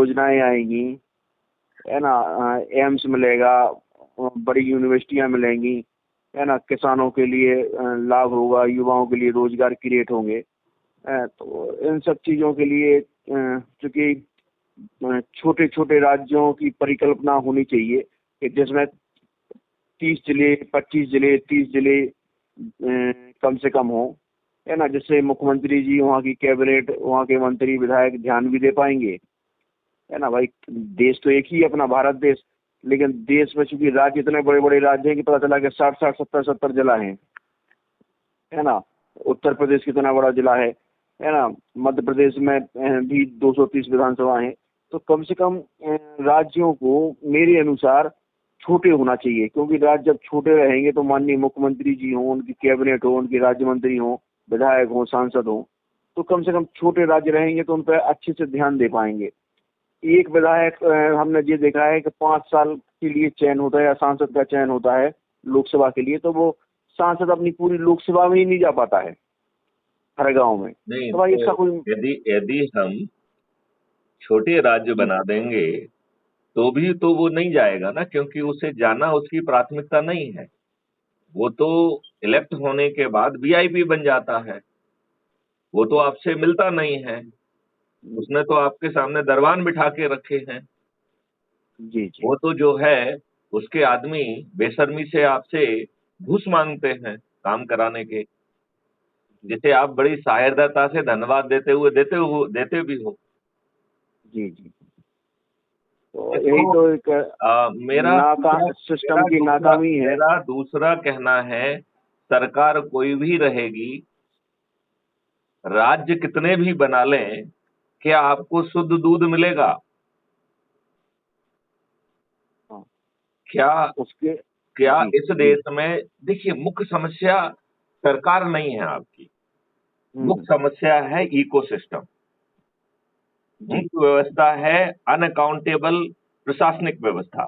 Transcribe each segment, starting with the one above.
योजनाएं आएंगी, है ना, एम्स मिलेगा, बड़ी यूनिवर्सिटियां मिलेंगी, है ना, किसानों के लिए लाभ होगा, युवाओं के लिए रोजगार क्रिएट होंगे। तो इन सब चीजों के लिए चूंकि छोटे छोटे राज्यों की परिकल्पना होनी चाहिए कि जिसमें 30 जिले, 25 जिले, 30 जिले कम से कम हो, है ना, जिससे मुख्यमंत्री जी, वहाँ की कैबिनेट, वहाँ के मंत्री विधायक ध्यान भी दे पाएंगे। है ना भाई, देश तो एक ही है अपना भारत देश, लेकिन देश में चूंकि राज्य इतने बड़े बड़े राज्य हैं कि पता चला कि 60-60, 70-70 जिला है ना। उत्तर प्रदेश कितना बड़ा जिला है ना। मध्य प्रदेश में भी 230 विधानसभा हैं। तो कम से कम राज्यों को मेरे अनुसार छोटे होना चाहिए, क्योंकि राज्य जब छोटे रहेंगे तो माननीय मुख्यमंत्री जी हों, उनकी कैबिनेट हो, उनके राज्य मंत्री हों, विधायक हों, सांसद हों, तो कम से कम छोटे राज्य रहेंगे तो उन पर अच्छे से ध्यान दे पाएंगे। एक विधायक हमने ये देखा है कि 5 साल के लिए चयन होता है या सांसद का चयन होता है लोकसभा के लिए, तो वो सांसद अपनी पूरी लोकसभा में ही नहीं जा पाता है हर गांव में। नहीं, तो भाई इसका कोई यदि हम छोटे राज्य बना देंगे तो भी तो वो नहीं जाएगा ना, क्योंकि उसे जाना उसकी प्राथमिकता नहीं है। वो तो इलेक्ट होने के बाद वीआईपी बन जाता है, वो तो आपसे मिलता नहीं है, उसने तो आपके सामने दरबान बिठा के रखे हैं। जी जी वो तो जो है उसके आदमी बेशर्मी से आपसे घूस मांगते हैं काम कराने के, जिसे आप बड़ी साहृदयता से धन्यवाद देते भी हो। जी जी। तो यही तो एक मेरा सिस्टम की नाकामी है। मेरा दूसरा कहना है, सरकार कोई भी रहेगी, राज्य कितने भी बना लें, क्या आपको शुद्ध दूध मिलेगा? हाँ, क्या उसके क्या जी इस देश में, देखिए, मुख्य समस्या सरकार नहीं है आपकी, मुख्य समस्या है इकोसिस्टम। मुख्य व्यवस्था है अनअकाउंटेबल प्रशासनिक व्यवस्था।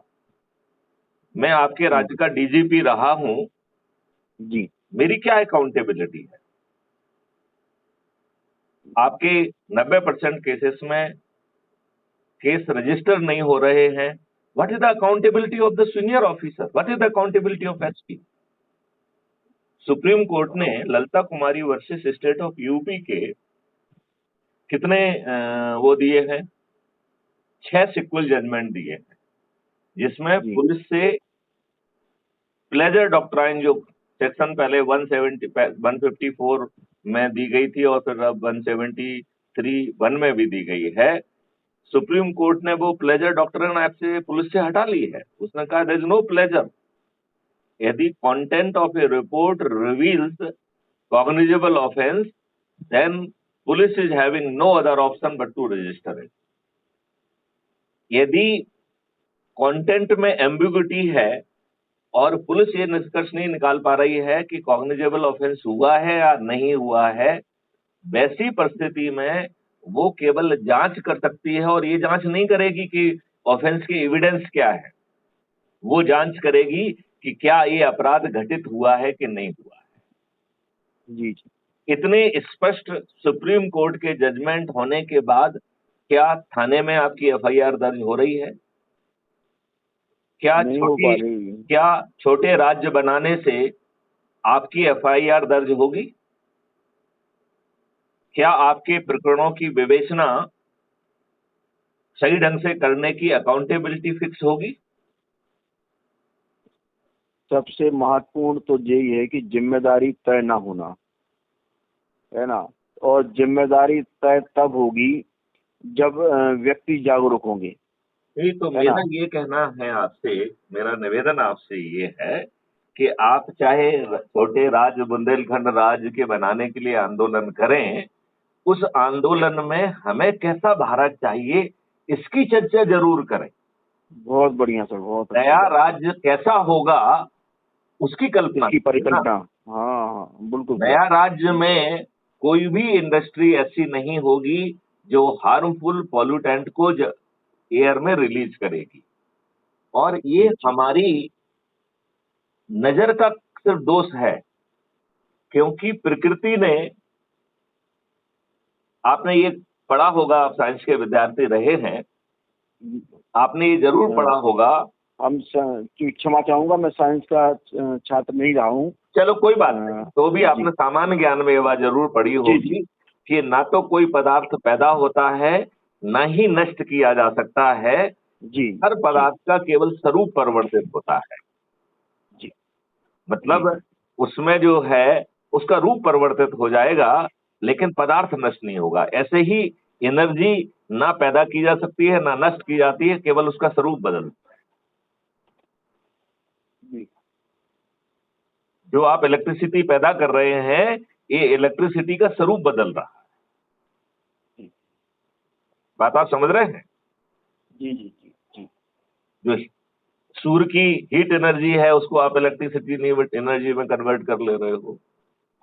मैं आपके राज्य का डीजीपी रहा हूं जी। मेरी क्या अकाउंटेबिलिटी है? आपके 90% केसेस में केस रजिस्टर नहीं हो रहे हैं। What is the accountability of the senior officer? What is the accountability of SP? Supreme Court ने ललिता कुमारी वर्सेस स्टेट ऑफ यूपी के कितने वो दिए हैं, 6 सिक्वल जजमेंट दिए हैं, जिसमें पुलिस से प्लेजर डॉक्ट्राइन, जो सेक्शन पहले 154 में दी गई थी और फिर अब 173(1) में भी दी गई है, सुप्रीम कोर्ट ने वो प्लेजर डॉक्ट्राइन ऐप से पुलिस से हटा ली है। उसने कहा देयर इज नो प्लेजर। यदि content of a report reveals cognizable offence, then police is having no other option but to register it. यदि कंटेंट में एम्बिग्युइटी है और पुलिस ये निष्कर्ष नहीं निकाल पा रही है कि कॉग्निजेबल ऑफेंस हुआ है या नहीं हुआ है, वैसी परिस्थिति में वो केवल जांच कर सकती है, और ये जांच नहीं करेगी कि ऑफेंस के एविडेंस क्या है, वो जांच करेगी कि क्या ये अपराध घटित हुआ है कि नहीं हुआ है। जी जी। इतने स्पष्ट सुप्रीम कोर्ट के जजमेंट होने के बाद क्या थाने में आपकी एफआईआर दर्ज हो रही है? क्या छोटे राज्य बनाने से आपकी एफआईआर दर्ज होगी? क्या आपके प्रकरणों की विवेचना सही ढंग से करने की अकाउंटेबिलिटी फिक्स होगी? सबसे महत्वपूर्ण तो यही है कि जिम्मेदारी तय ना होना, है ना। और जिम्मेदारी तय तब होगी जब व्यक्ति जागरूक होंगे। नहीं, तो मेरा ये कहना है आपसे, मेरा निवेदन आपसे ये है कि आप चाहे छोटे राज्य, बुंदेलखंड राज्य के बनाने के लिए आंदोलन करें, उस आंदोलन में हमें कैसा भारत चाहिए इसकी चर्चा जरूर करें। बहुत बढ़िया सर, बहुत नया राज्य कैसा होगा उसकी कल्पना की परिकल्पना। हाँ, बिल्कुल। नया राज्य में कोई भी इंडस्ट्री ऐसी नहीं होगी जो हार्मफुल पॉल्यूटेंट को एयर में रिलीज करेगी, और ये हमारी नजर का सिर्फ दोष है, क्योंकि प्रकृति ने, आपने ये पढ़ा होगा, आप साइंस के विद्यार्थी रहे हैं, आपने ये जरूर पढ़ा होगा। क्षमा चाहूंगा, मैं साइंस का छात्र नहीं रहा हूँ। चलो कोई बात नहीं, तो भी आपने सामान्य ज्ञान में ये बात जरूर पढ़ी होगी कि ना तो कोई पदार्थ पैदा होता है, ना ही नष्ट किया जा सकता है। हर पदार्थ का केवल स्वरूप परिवर्तित होता है। मतलब उसमें जो है उसका रूप परिवर्तित हो जाएगा, लेकिन पदार्थ नष्ट नहीं होगा। ऐसे ही एनर्जी ना पैदा की जा सकती है, ना नष्ट की जाती है, केवल उसका स्वरूप बदलता है। जो आप इलेक्ट्रिसिटी पैदा कर रहे हैं, ये इलेक्ट्रिसिटी का स्वरूप बदल रहा है। बात आप समझ रहे हैं? जी जी जी जी। जो सूर्य की हीट एनर्जी है उसको आप इलेक्ट्रिसिटी एनर्जी में कन्वर्ट कर ले रहे हो।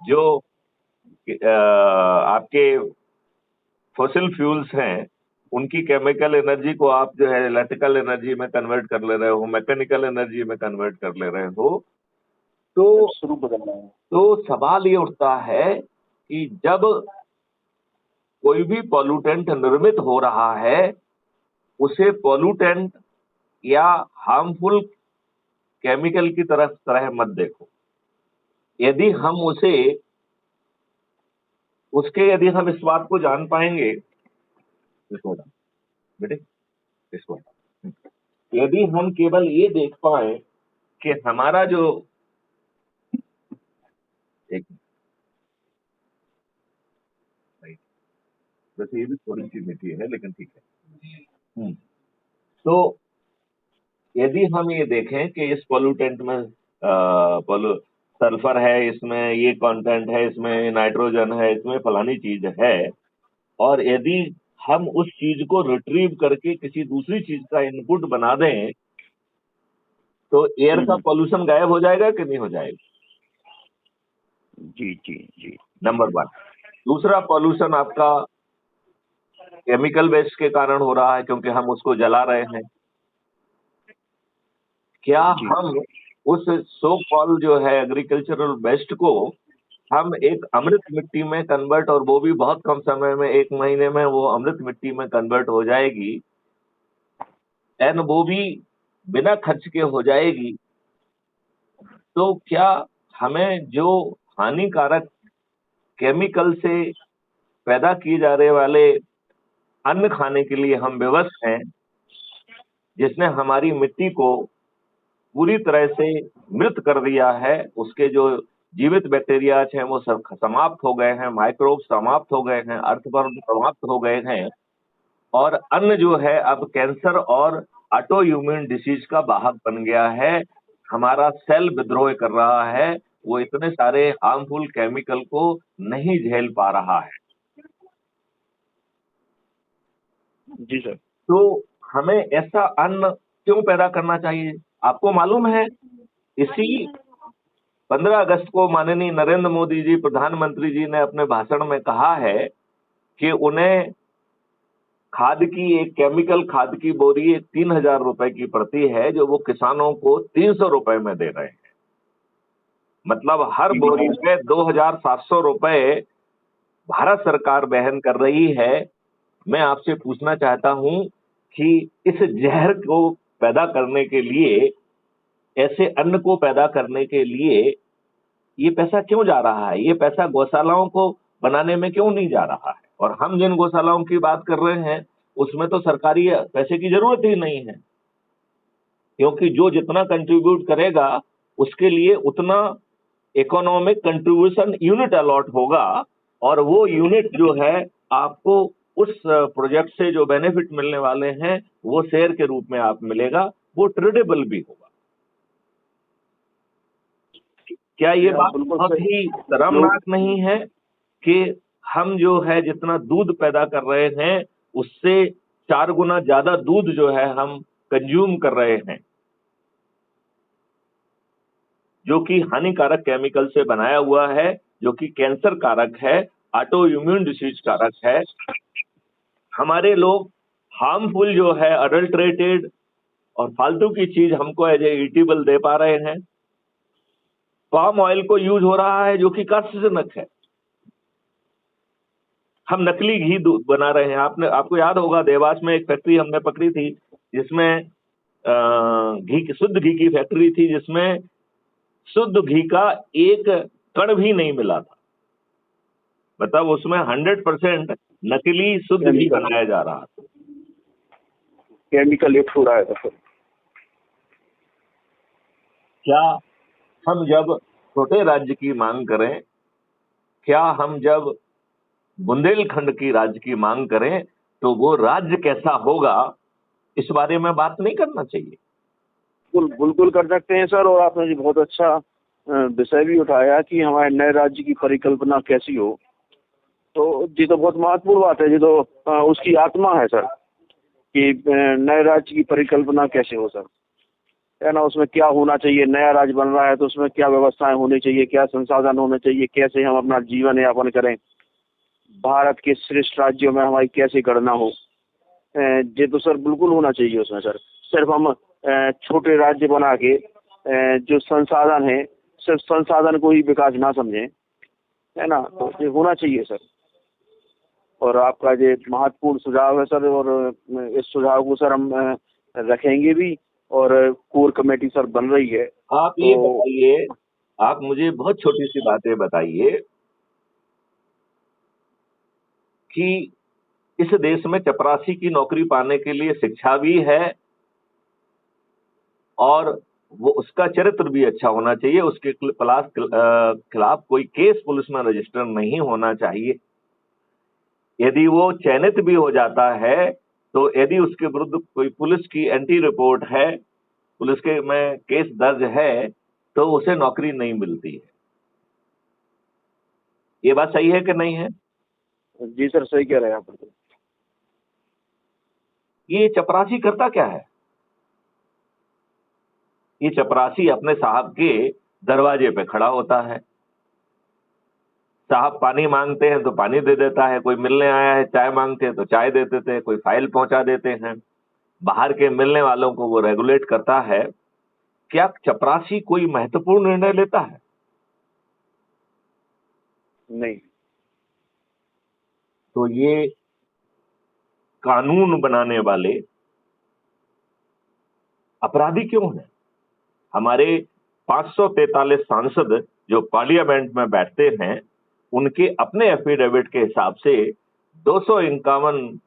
जो आपके फॉसिल फ्यूल्स हैं उनकी केमिकल एनर्जी को आप जो है इलेक्ट्रिकल एनर्जी में कन्वर्ट कर ले रहे हो, मैकेनिकल एनर्जी में कन्वर्ट कर ले रहे हो। तो स्वरूप बदल रहा है। तो सवाल ये उठता है कि जब कोई भी पॉल्यूटेंट निर्मित हो रहा है, उसे पॉल्यूटेंट या हार्मफुल केमिकल की तरह मत देखो। यदि हम यदि हम इस बात को जान पाएंगे, बेटे यदि हम केवल ये देख पाए कि हमारा जो एक वैसे ये भी थोड़ी सी मीठी है लेकिन ठीक है। तो यदि हम ये देखें कि इस पॉल्यूटेंट में सल्फर है, इसमें ये कंटेंट है, इसमें नाइट्रोजन है, इसमें फलानी चीज है, और यदि हम उस चीज को रिट्रीव करके किसी दूसरी चीज का इनपुट बना दें तो एयर का पॉल्यूशन गायब हो जाएगा कि नहीं हो जाएगा? जी जी जी। नंबर 1। दूसरा पॉल्यूशन आपका केमिकल वेस्ट के कारण हो रहा है, क्योंकि हम उसको जला रहे हैं। क्या हम उस सो कॉल जो है एग्रीकल्चरल वेस्ट को हम एक अमृत मिट्टी में कन्वर्ट, और वो भी बहुत कम समय में, 1 महीने में वो अमृत मिट्टी में कन्वर्ट हो जाएगी, एंड वो भी बिना खर्च के हो जाएगी, तो क्या हमें जो हानिकारक केमिकल से पैदा किए जा रहे वाले अन्न खाने के लिए हम विवश हैं, जिसने हमारी मिट्टी को पूरी तरह से मृत कर दिया है, उसके जो जीवित बैक्टीरिया हैं वो सब समाप्त हो गए हैं, माइक्रोब समाप्त हो गए हैं, अर्थवर्म समाप्त हो गए हैं, और अन्न जो है अब कैंसर और ऑटो इम्यून डिसीज का वाहक बन गया है। हमारा सेल विद्रोह कर रहा है, वो इतने सारे हार्मफुल केमिकल को नहीं झेल पा रहा है। जी सर। तो हमें ऐसा अन्न क्यों पैदा करना चाहिए? आपको मालूम है, इसी 15 अगस्त को माननीय नरेंद्र मोदी जी प्रधानमंत्री जी ने अपने भाषण में कहा है कि उन्हें खाद की एक केमिकल खाद की बोरी 3000 रुपए की पड़ती है, जो वो किसानों को 300 रुपए में दे रहे हैं। मतलब हर बोरी पे 2700 रुपए भारत सरकार वहन कर रही है। मैं आपसे पूछना चाहता हूं कि इस जहर को पैदा करने के लिए, ऐसे अन्न को पैदा करने के लिए ये पैसा क्यों जा रहा है? ये पैसा गौशालाओं को बनाने में क्यों नहीं जा रहा है? और हम जिन गौशालाओं की बात कर रहे हैं उसमें तो सरकारी पैसे की जरूरत ही नहीं है, क्योंकि जो जितना कंट्रीब्यूट करेगा उसके लिए उतना इकोनॉमिक कंट्रीब्यूशन यूनिट अलॉट होगा, और वो यूनिट जो है आपको उस प्रोजेक्ट से जो बेनिफिट मिलने वाले हैं वो शेयर के रूप में आप मिलेगा, वो ट्रेडेबल भी होगा। क्या ये बात बहुत ही शर्मनाक नहीं है कि हम जो है जितना दूध पैदा कर रहे हैं उससे 4 गुना ज्यादा दूध जो है हम कंज्यूम कर रहे हैं, जो कि हानिकारक केमिकल से बनाया हुआ है, जो कि कैंसर कारक है, ऑटो इम्यून डिसीज कारक है। हमारे लोग हार्मफुल जो है अडल्ट्रेटेड और फालतू की चीज हमको एज ए ईटेबल दे पा रहे हैं। पाम ऑयल को यूज हो रहा है जो कि कार्सिनोजेनिक है। हम नकली घी बना रहे हैं। आपको याद होगा देवास में एक फैक्ट्री हमने पकड़ी थी जिसमें शुद्ध घी की फैक्ट्री थी, जिसमें शुद्ध घी का एक कण भी नहीं मिला था। मतलब उसमें 100% नकली शुद्ध घी बनाया जा रहा था, केमिकल युक्त हो रहा है। क्या हम जब छोटे राज्य की मांग करें, क्या हम जब बुंदेलखंड की राज्य की मांग करें, तो वो राज्य कैसा होगा इस बारे में बात नहीं करना चाहिए? बिल्कुल कर सकते हैं सर। और आपने जी बहुत अच्छा विषय भी उठाया कि हमारे नए राज्य की परिकल्पना कैसी हो। तो जी तो बहुत महत्वपूर्ण बात है जी। तो उसकी आत्मा है सर कि नए राज्य की परिकल्पना कैसे हो सर, है ना। उसमें क्या होना चाहिए, नया राज्य बन रहा है तो उसमें क्या व्यवस्थाएं होनी चाहिए, क्या संसाधन होने चाहिए, कैसे हम अपना जीवन यापन करें, भारत के श्रेष्ठ राज्यों में हमारी कैसे गणना हो। ये तो सर बिल्कुल होना चाहिए उसमें सर। सिर्फ हम छोटे राज्य बना के जो संसाधन है सिर्फ संसाधन को ही विकास ना समझें, है ना। तो ये होना चाहिए सर। और आपका ये महत्वपूर्ण सुझाव है सर। और इस सुझाव को सर हम रखेंगे भी। और कोर कमेटी सर बन रही है। आप ये बताइए, आप मुझे बहुत छोटी सी बातें बताइए कि इस देश में चपरासी की नौकरी पाने के लिए शिक्षा भी है और वो उसका चरित्र भी अच्छा होना चाहिए, उसके खिलाफ कोई केस पुलिस में रजिस्टर नहीं होना चाहिए। यदि वो चयनित भी हो जाता है तो यदि उसके विरुद्ध कोई पुलिस की एंटी रिपोर्ट है, पुलिस के में केस दर्ज है, तो उसे नौकरी नहीं मिलती है। ये बात सही है कि नहीं है? जी सर सही कह रहे हैं आप। ये चपरासी करता क्या है? ये चपरासी अपने साहब के दरवाजे पे खड़ा होता है, साहब पानी मांगते हैं तो पानी दे देता है, कोई मिलने आया है चाय मांगते हैं तो चाय दे देते हैं, कोई फाइल पहुंचा देते हैं, बाहर के मिलने वालों को वो रेगुलेट करता है। क्या चपरासी कोई महत्वपूर्ण निर्णय लेता है? नहीं। तो ये कानून बनाने वाले अपराधी क्यों हैं? हमारे 543 सांसद जो पार्लियामेंट में बैठते हैं, उनके अपने एफिडेविट के हिसाब से 251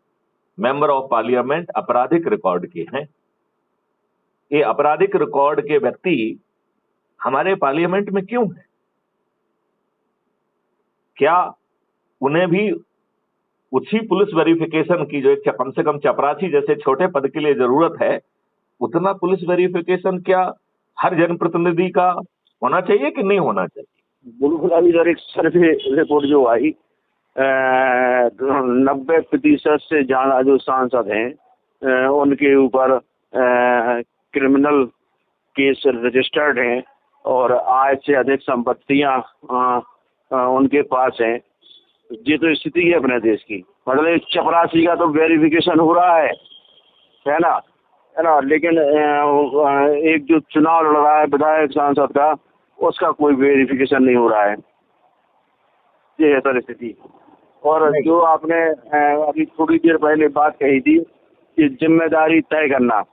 मेंबर ऑफ पार्लियामेंट आपराधिक रिकॉर्ड के हैं। ये आपराधिक रिकॉर्ड के व्यक्ति हमारे पार्लियामेंट में क्यों हैं? क्या उन्हें भी उसी पुलिस वेरिफिकेशन की जो एक कम से कम चपरासी जैसे छोटे पद के लिए जरूरत है, उतना पुलिस वेरिफिकेशन क्या हर जनप्रतिनिधि का होना चाहिए कि नहीं होना चाहिए? बिल्कुल। अभी सर एक सर्वे रिपोर्ट जो आई 90% से ज्यादा जो सांसद हैं उनके ऊपर क्रिमिनल केस रजिस्टर्ड हैं और आय से अधिक संपत्तियां उनके पास हैं। ये तो स्थिति है अपने देश की। मतलब चपरासी का तो वेरिफिकेशन हो रहा है ना, है ना। लेकिन एक जो चुनाव लड़ रहा है विधायक सांसद का, उसका कोई वेरिफिकेशन नहीं हो रहा है। ये है सर स्थिति। और जो आपने अभी थोड़ी देर पहले बात कही थी कि जिम्मेदारी तय करना,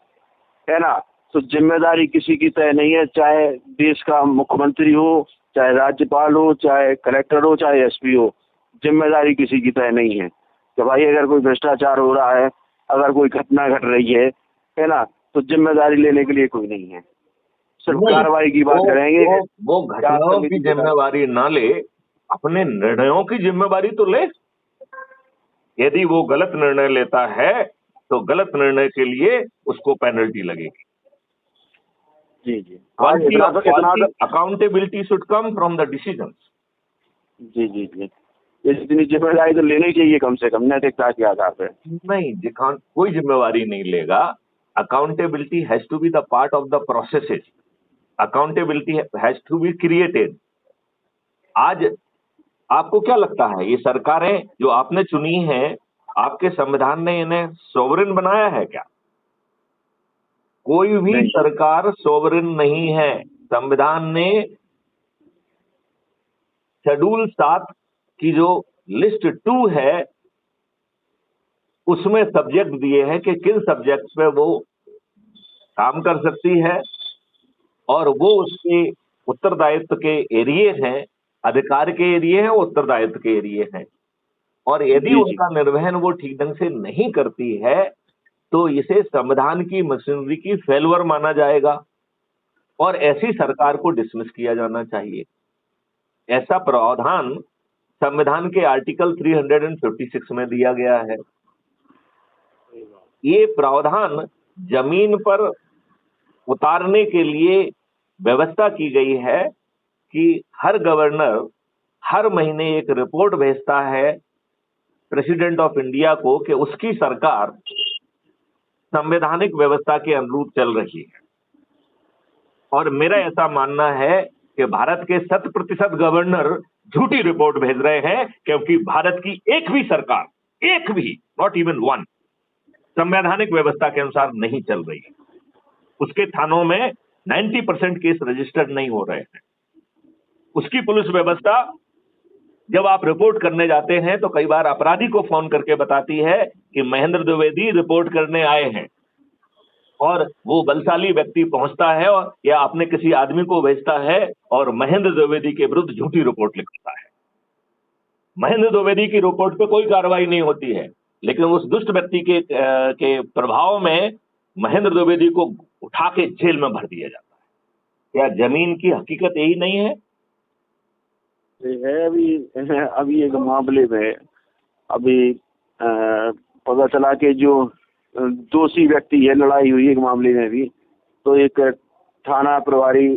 है ना। तो जिम्मेदारी किसी की तय नहीं है, चाहे देश का मुख्यमंत्री हो, चाहे राज्यपाल हो, चाहे कलेक्टर हो, चाहे एसपी हो। जिम्मेदारी किसी की तय नहीं है कि भाई अगर कोई भ्रष्टाचार हो रहा है, अगर कोई घटना घट रही है ना, तो जिम्मेदारी लेने के लिए कोई नहीं है। सिर्फ कार्रवाई की बात करेंगे। वो घटनाओं की जिम्मेवारी ना ले, अपने निर्णयों की जिम्मेवारी तो ले। यदि वो गलत निर्णय लेता है तो गलत निर्णय के लिए उसको पेनल्टी लगेगी। जी जी। Accountability should come from the decision. जी जी जी। इतनी जिम्मेदारी तो लेनी चाहिए कम से कम नैतिकता के आधार पर। नहीं, कोई जिम्मेवारी नहीं लेगा। Accountability has to be the part of the processes. Accountability has to be created. आज आपको क्या लगता है, ये सरकारें जो आपने चुनी हैं, आपके संविधान ने इन्हें सोवरेन बनाया है क्या? कोई भी सरकार सोवरेन नहीं है। संविधान ने शेड्यूल 7 की जो लिस्ट 2 है, उसमें सब्जेक्ट दिए हैं कि किन सब्जेक्ट्स पे वो काम कर सकती है और वो उसके उत्तरदायित्व के एरिए हैं, अधिकार के एरिए हैं, उत्तरदायित्व के एरिए हैं। और यदि जी जी उनका निर्वहन वो ठीक ढंग से नहीं करती है तो इसे संविधान की मशीनरी की फेलवर माना जाएगा और ऐसी सरकार को डिसमिस किया जाना चाहिए। ऐसा प्रावधान संविधान के आर्टिकल 356 में दिया गया है। ये प्रावधान जमीन पर उतारने के लिए व्यवस्था की गई है कि हर गवर्नर हर महीने एक रिपोर्ट भेजता है प्रेसिडेंट ऑफ इंडिया को कि उसकी सरकार संवैधानिक व्यवस्था के अनुरूप चल रही है। और मेरा ऐसा मानना है कि भारत के 100% गवर्नर झूठी रिपोर्ट भेज रहे हैं, क्योंकि भारत की एक भी सरकार, एक भी, नॉट इवन वन, संवैधानिक व्यवस्था के अनुसार नहीं चल रही है। उसके थानों में 90% केस रजिस्टर्ड नहीं हो रहे हैं। उसकी पुलिस व्यवस्था, जब आप रिपोर्ट करने जाते हैं तो कई बार अपराधी को फोन करके बताती है कि महेंद्र द्विवेदी रिपोर्ट करने आए हैं, और वो बलशाली व्यक्ति पहुंचता है और या अपने किसी आदमी को भेजता है और महेंद्र द्विवेदी के विरुद्ध झूठी रिपोर्ट लिखता है। महेंद्र द्विवेदी की रिपोर्ट पे कोई कार्रवाई नहीं होती है, लेकिन उस दुष्ट व्यक्ति के प्रभाव में महेंद्र द्विवेदी को उठा के जेल में भर दिया जाता है। क्या जमीन की हकीकत यही नहीं है? है। अभी एक मामले में अभी पता चला कि जो दोषी व्यक्ति है, लड़ाई हुई एक मामले में भी, तो एक थाना प्रभारी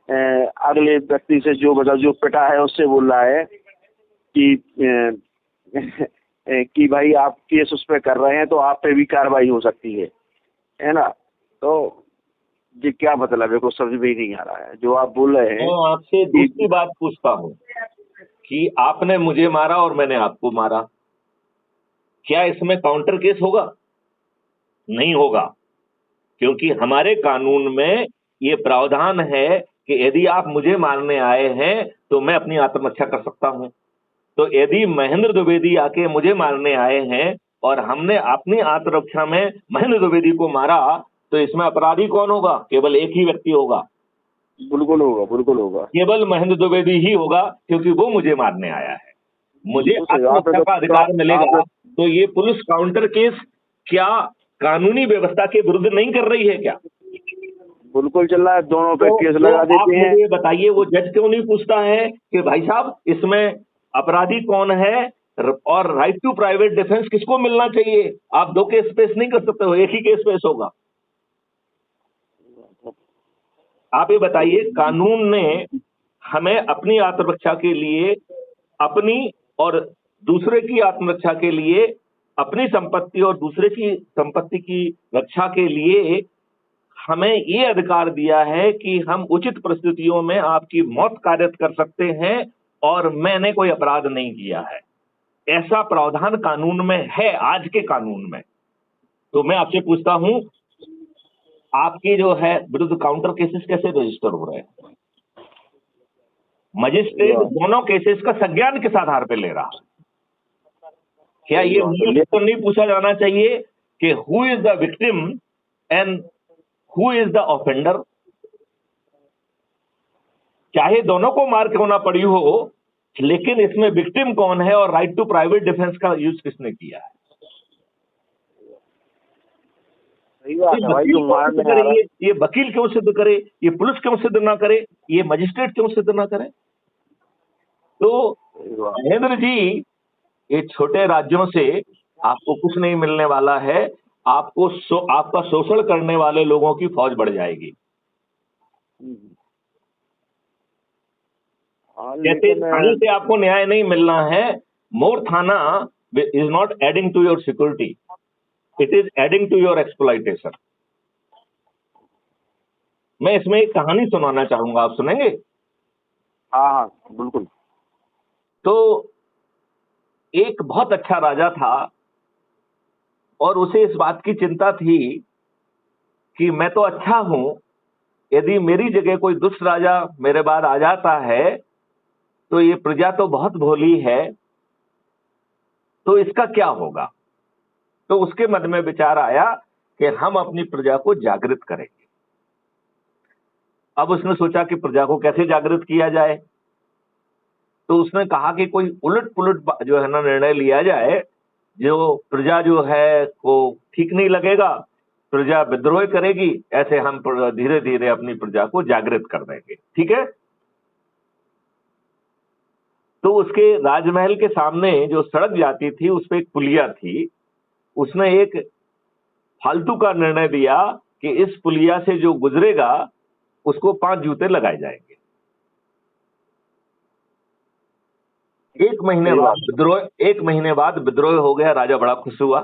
अगले व्यक्ति से जो पिटा है उससे बोल रहा है कि भाई आप केस उस पर कर रहे हैं तो आप पे भी कार्रवाई हो सकती है ना। तो ये क्या मतलब है, कुछ समझ में ही नहीं आ रहा है जो आप बोल रहे हैं। मैं आपसे दूसरी बात पूछता हूँ कि आपने मुझे मारा और मैंने आपको मारा, क्या इसमें काउंटर केस होगा? नहीं होगा, क्योंकि हमारे कानून में ये प्रावधान है कि यदि आप मुझे मारने आए हैं तो मैं अपनी आत्मरक्षा कर सकता हूं। तो यदि महेंद्र द्विवेदी आके मुझे मारने आए हैं और हमने अपनी आत्मरक्षा में महेंद्र द्विवेदी को मारा, तो इसमें अपराधी कौन होगा? केवल एक ही व्यक्ति होगा। बिल्कुल होगा, बिल्कुल होगा, केवल महेंद्र द्विवेदी ही होगा, क्योंकि वो मुझे मारने आया है। मुझे आत्मरक्षा का अधिकार मिलेगा। तो ये पुलिस काउंटर केस क्या कानूनी व्यवस्था के विरुद्ध नहीं कर रही है क्या? बिल्कुल चल रहा है, दोनों पे केस लगा देते हैं। आप मुझे बताइए, वो जज क्यों नहीं पूछता है कि भाई साहब इसमें अपराधी कौन है और राइट टू प्राइवेट डिफेंस किसको मिलना चाहिए? आप दो केस पेश नहीं कर सकते हो, एक ही केस पेश होगा। आप ये बताइए, कानून ने हमें अपनी आत्मरक्षा के लिए, अपनी और दूसरे की आत्मरक्षा के लिए, अपनी संपत्ति और दूसरे की संपत्ति की रक्षा के लिए हमें ये अधिकार दिया है कि हम उचित परिस्थितियों में आपकी मौत कार्यरत कर सकते हैं, और मैंने कोई अपराध नहीं किया है। ऐसा प्रावधान कानून में है, आज के कानून में। तो मैं आपसे पूछता हूं, आपकी जो है विरुद्ध काउंटर केसेस कैसे रजिस्टर हो रहे हैं? मजिस्ट्रेट दोनों केसेस का संज्ञान किस आधार पर ले रहा है? क्या ये मूल तो नहीं पूछा जाना चाहिए कि who is the victim and who is the offender? चाहे दोनों को मार क्यों ना पड़ी हो, लेकिन इसमें विक्टिम कौन है और राइट टू प्राइवेट डिफेंस का यूज किसने किया है? ये वकील क्यों सिद्ध करे? ये पुलिस क्यों सिद्ध ना करे? ये मजिस्ट्रेट क्यों सिद्ध ना करे? तो महेंद्र जी, ये छोटे राज्यों से आपको कुछ नहीं मिलने वाला है। आपका शोषण करने वाले लोगों की फौज बढ़ जाएगी। जैसे थाने से आपको न्याय नहीं मिलना है, मोर थाना is not adding to your security, it is adding to your exploitation. मैं इसमें एक कहानी सुनाना चाहूंगा, आप सुनेंगे? हाँ बिल्कुल। तो एक बहुत अच्छा राजा था और उसे इस बात की चिंता थी कि मैं तो अच्छा हूं, यदि मेरी जगह कोई दुष्ट राजा मेरे बाद आ जाता है तो ये प्रजा तो बहुत भोली है, तो इसका क्या होगा? तो उसके मन में विचार आया कि हम अपनी प्रजा को जागृत करेंगे। अब उसने सोचा कि प्रजा को कैसे जागृत किया जाए, तो उसने कहा कि कोई उलट पुलट जो है ना निर्णय लिया जाए, जो प्रजा जो है को ठीक नहीं लगेगा, प्रजा विद्रोह करेगी, ऐसे हम धीरे धीरे अपनी प्रजा को जागृत कर देंगे। ठीक है। तो उसके राजमहल के सामने जो सड़क जाती थी उस पर एक पुलिया थी। उसने एक फालतू का निर्णय दिया कि इस पुलिया से जो गुजरेगा उसको 5 जूते लगाए जाएंगे। एक महीने बाद विद्रोह हो गया। राजा बड़ा खुश हुआ।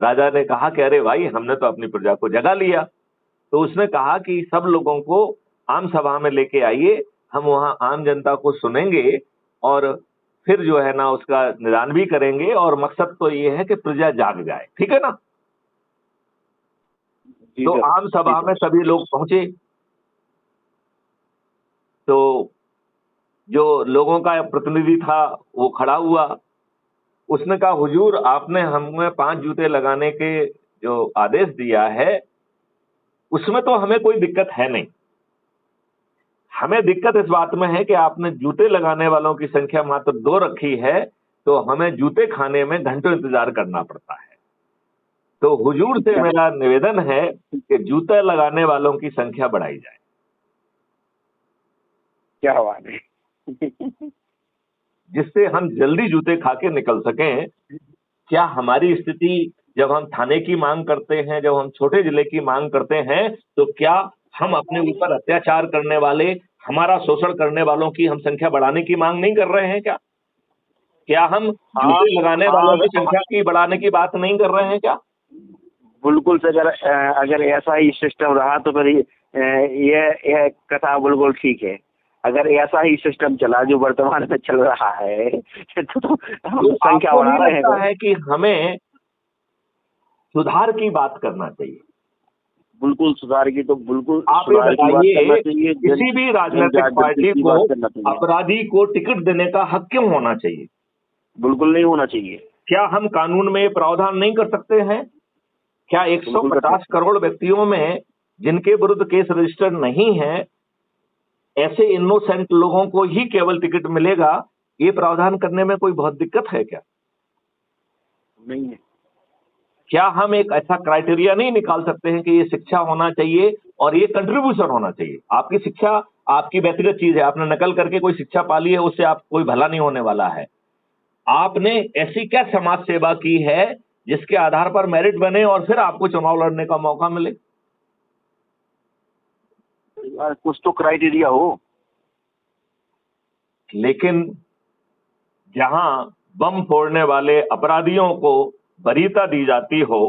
राजा ने कहा कि अरे भाई, हमने तो अपनी प्रजा को जगा लिया। तो उसने कहा कि सब लोगों को आम सभा में लेके आइए, हम वहां आम जनता को सुनेंगे और फिर जो है ना उसका निदान भी करेंगे, और मकसद तो ये है कि प्रजा जाग जाए। ठीक है ना। तो आम सभा में सभी लोग पहुंचे। तो जो लोगों का प्रतिनिधि था वो खड़ा हुआ। उसने कहा, हुजूर, आपने हमें 5 जूते लगाने के जो आदेश दिया है उसमें तो हमें कोई दिक्कत है नहीं। हमें दिक्कत इस बात में है कि आपने जूते लगाने वालों की संख्या मात्र 2 रखी है, तो हमें जूते खाने में घंटों इंतजार करना पड़ता है। तो हुजूर से मेरा निवेदन है कि जूते लगाने वालों की संख्या बढ़ाई जाए। क्या बात है। जिससे हम जल्दी जूते खा के निकल सकें। क्या हमारी स्थिति, जब हम थाने की मांग करते हैं, जब हम छोटे जिले की मांग करते हैं, तो क्या हम अपने ऊपर अत्याचार करने वाले, हमारा शोषण करने वालों की हम संख्या बढ़ाने की मांग नहीं कर रहे हैं क्या? क्या हम जूते लगाने वालों की संख्या की बढ़ाने की बात नहीं कर रहे हैं क्या? बिल्कुल से अगर ऐसा ही सिस्टम रहा तो फिर ये कथा बिल्कुल ठीक है। अगर ऐसा ही सिस्टम चला जो वर्तमान में चल रहा है तो हम संख्या बढ़ा रहे हैं। है कि हमें सुधार की बात करना चाहिए। बिल्कुल सुधार की तो बिल्कुल आप ये बताइए, किसी भी राजनीतिक पार्टी को अपराधी को टिकट देने का हक क्यों होना चाहिए? बिल्कुल नहीं होना चाहिए। क्या हम कानून में प्रावधान नहीं कर सकते हैं? क्या 150 करोड़ व्यक्तियों में जिनके विरुद्ध केस रजिस्टर नहीं है, ऐसे इनोसेंट लोगों को ही केवल टिकट मिलेगा, ये प्रावधान करने में कोई बहुत दिक्कत है क्या? नहीं है। क्या हम एक ऐसा क्राइटेरिया नहीं निकाल सकते हैं कि ये शिक्षा होना चाहिए और ये कंट्रीब्यूशन होना चाहिए? आपकी शिक्षा आपकी व्यक्तिगत चीज है, आपने नकल करके कोई शिक्षा पाली है, उससे आप कोई भला नहीं होने वाला है। आपने ऐसी क्या समाज सेवा की है जिसके आधार पर मेरिट बने और फिर आपको चुनाव लड़ने का मौका मिले? कुछ तो क्राइटेरिया हो। लेकिन जहां बम फोड़ने वाले अपराधियों को वरीयता दी जाती हो,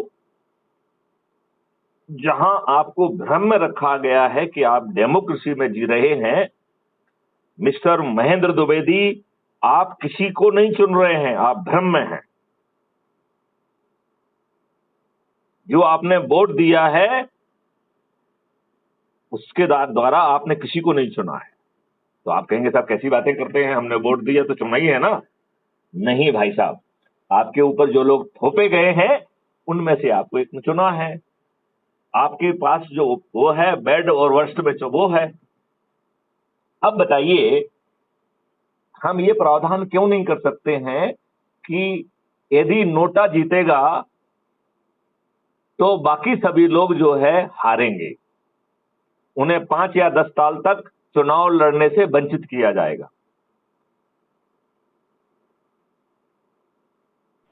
जहां आपको भ्रम में रखा गया है कि आप डेमोक्रेसी में जी रहे हैं, मिस्टर महेंद्र द्विवेदी, आप किसी को नहीं चुन रहे हैं, आप भ्रम में हैं। जो आपने वोट दिया है उसके द्वारा आपने किसी को नहीं चुना है। तो आप कहेंगे साहब कैसी बातें करते हैं, हमने वोट दिया तो चुना ही है ना। नहीं भाई साहब, आपके ऊपर जो लोग थोपे गए हैं उनमें से आपको एक ने चुना है। आपके पास जो वो है बेड और वर्स्ट में वो है। अब बताइए, हम ये प्रावधान क्यों नहीं कर सकते हैं कि यदि नोटा जीतेगा तो बाकी सभी लोग जो है हारेंगे, उन्हें 5 या 10 साल तक चुनाव लड़ने से वंचित किया जाएगा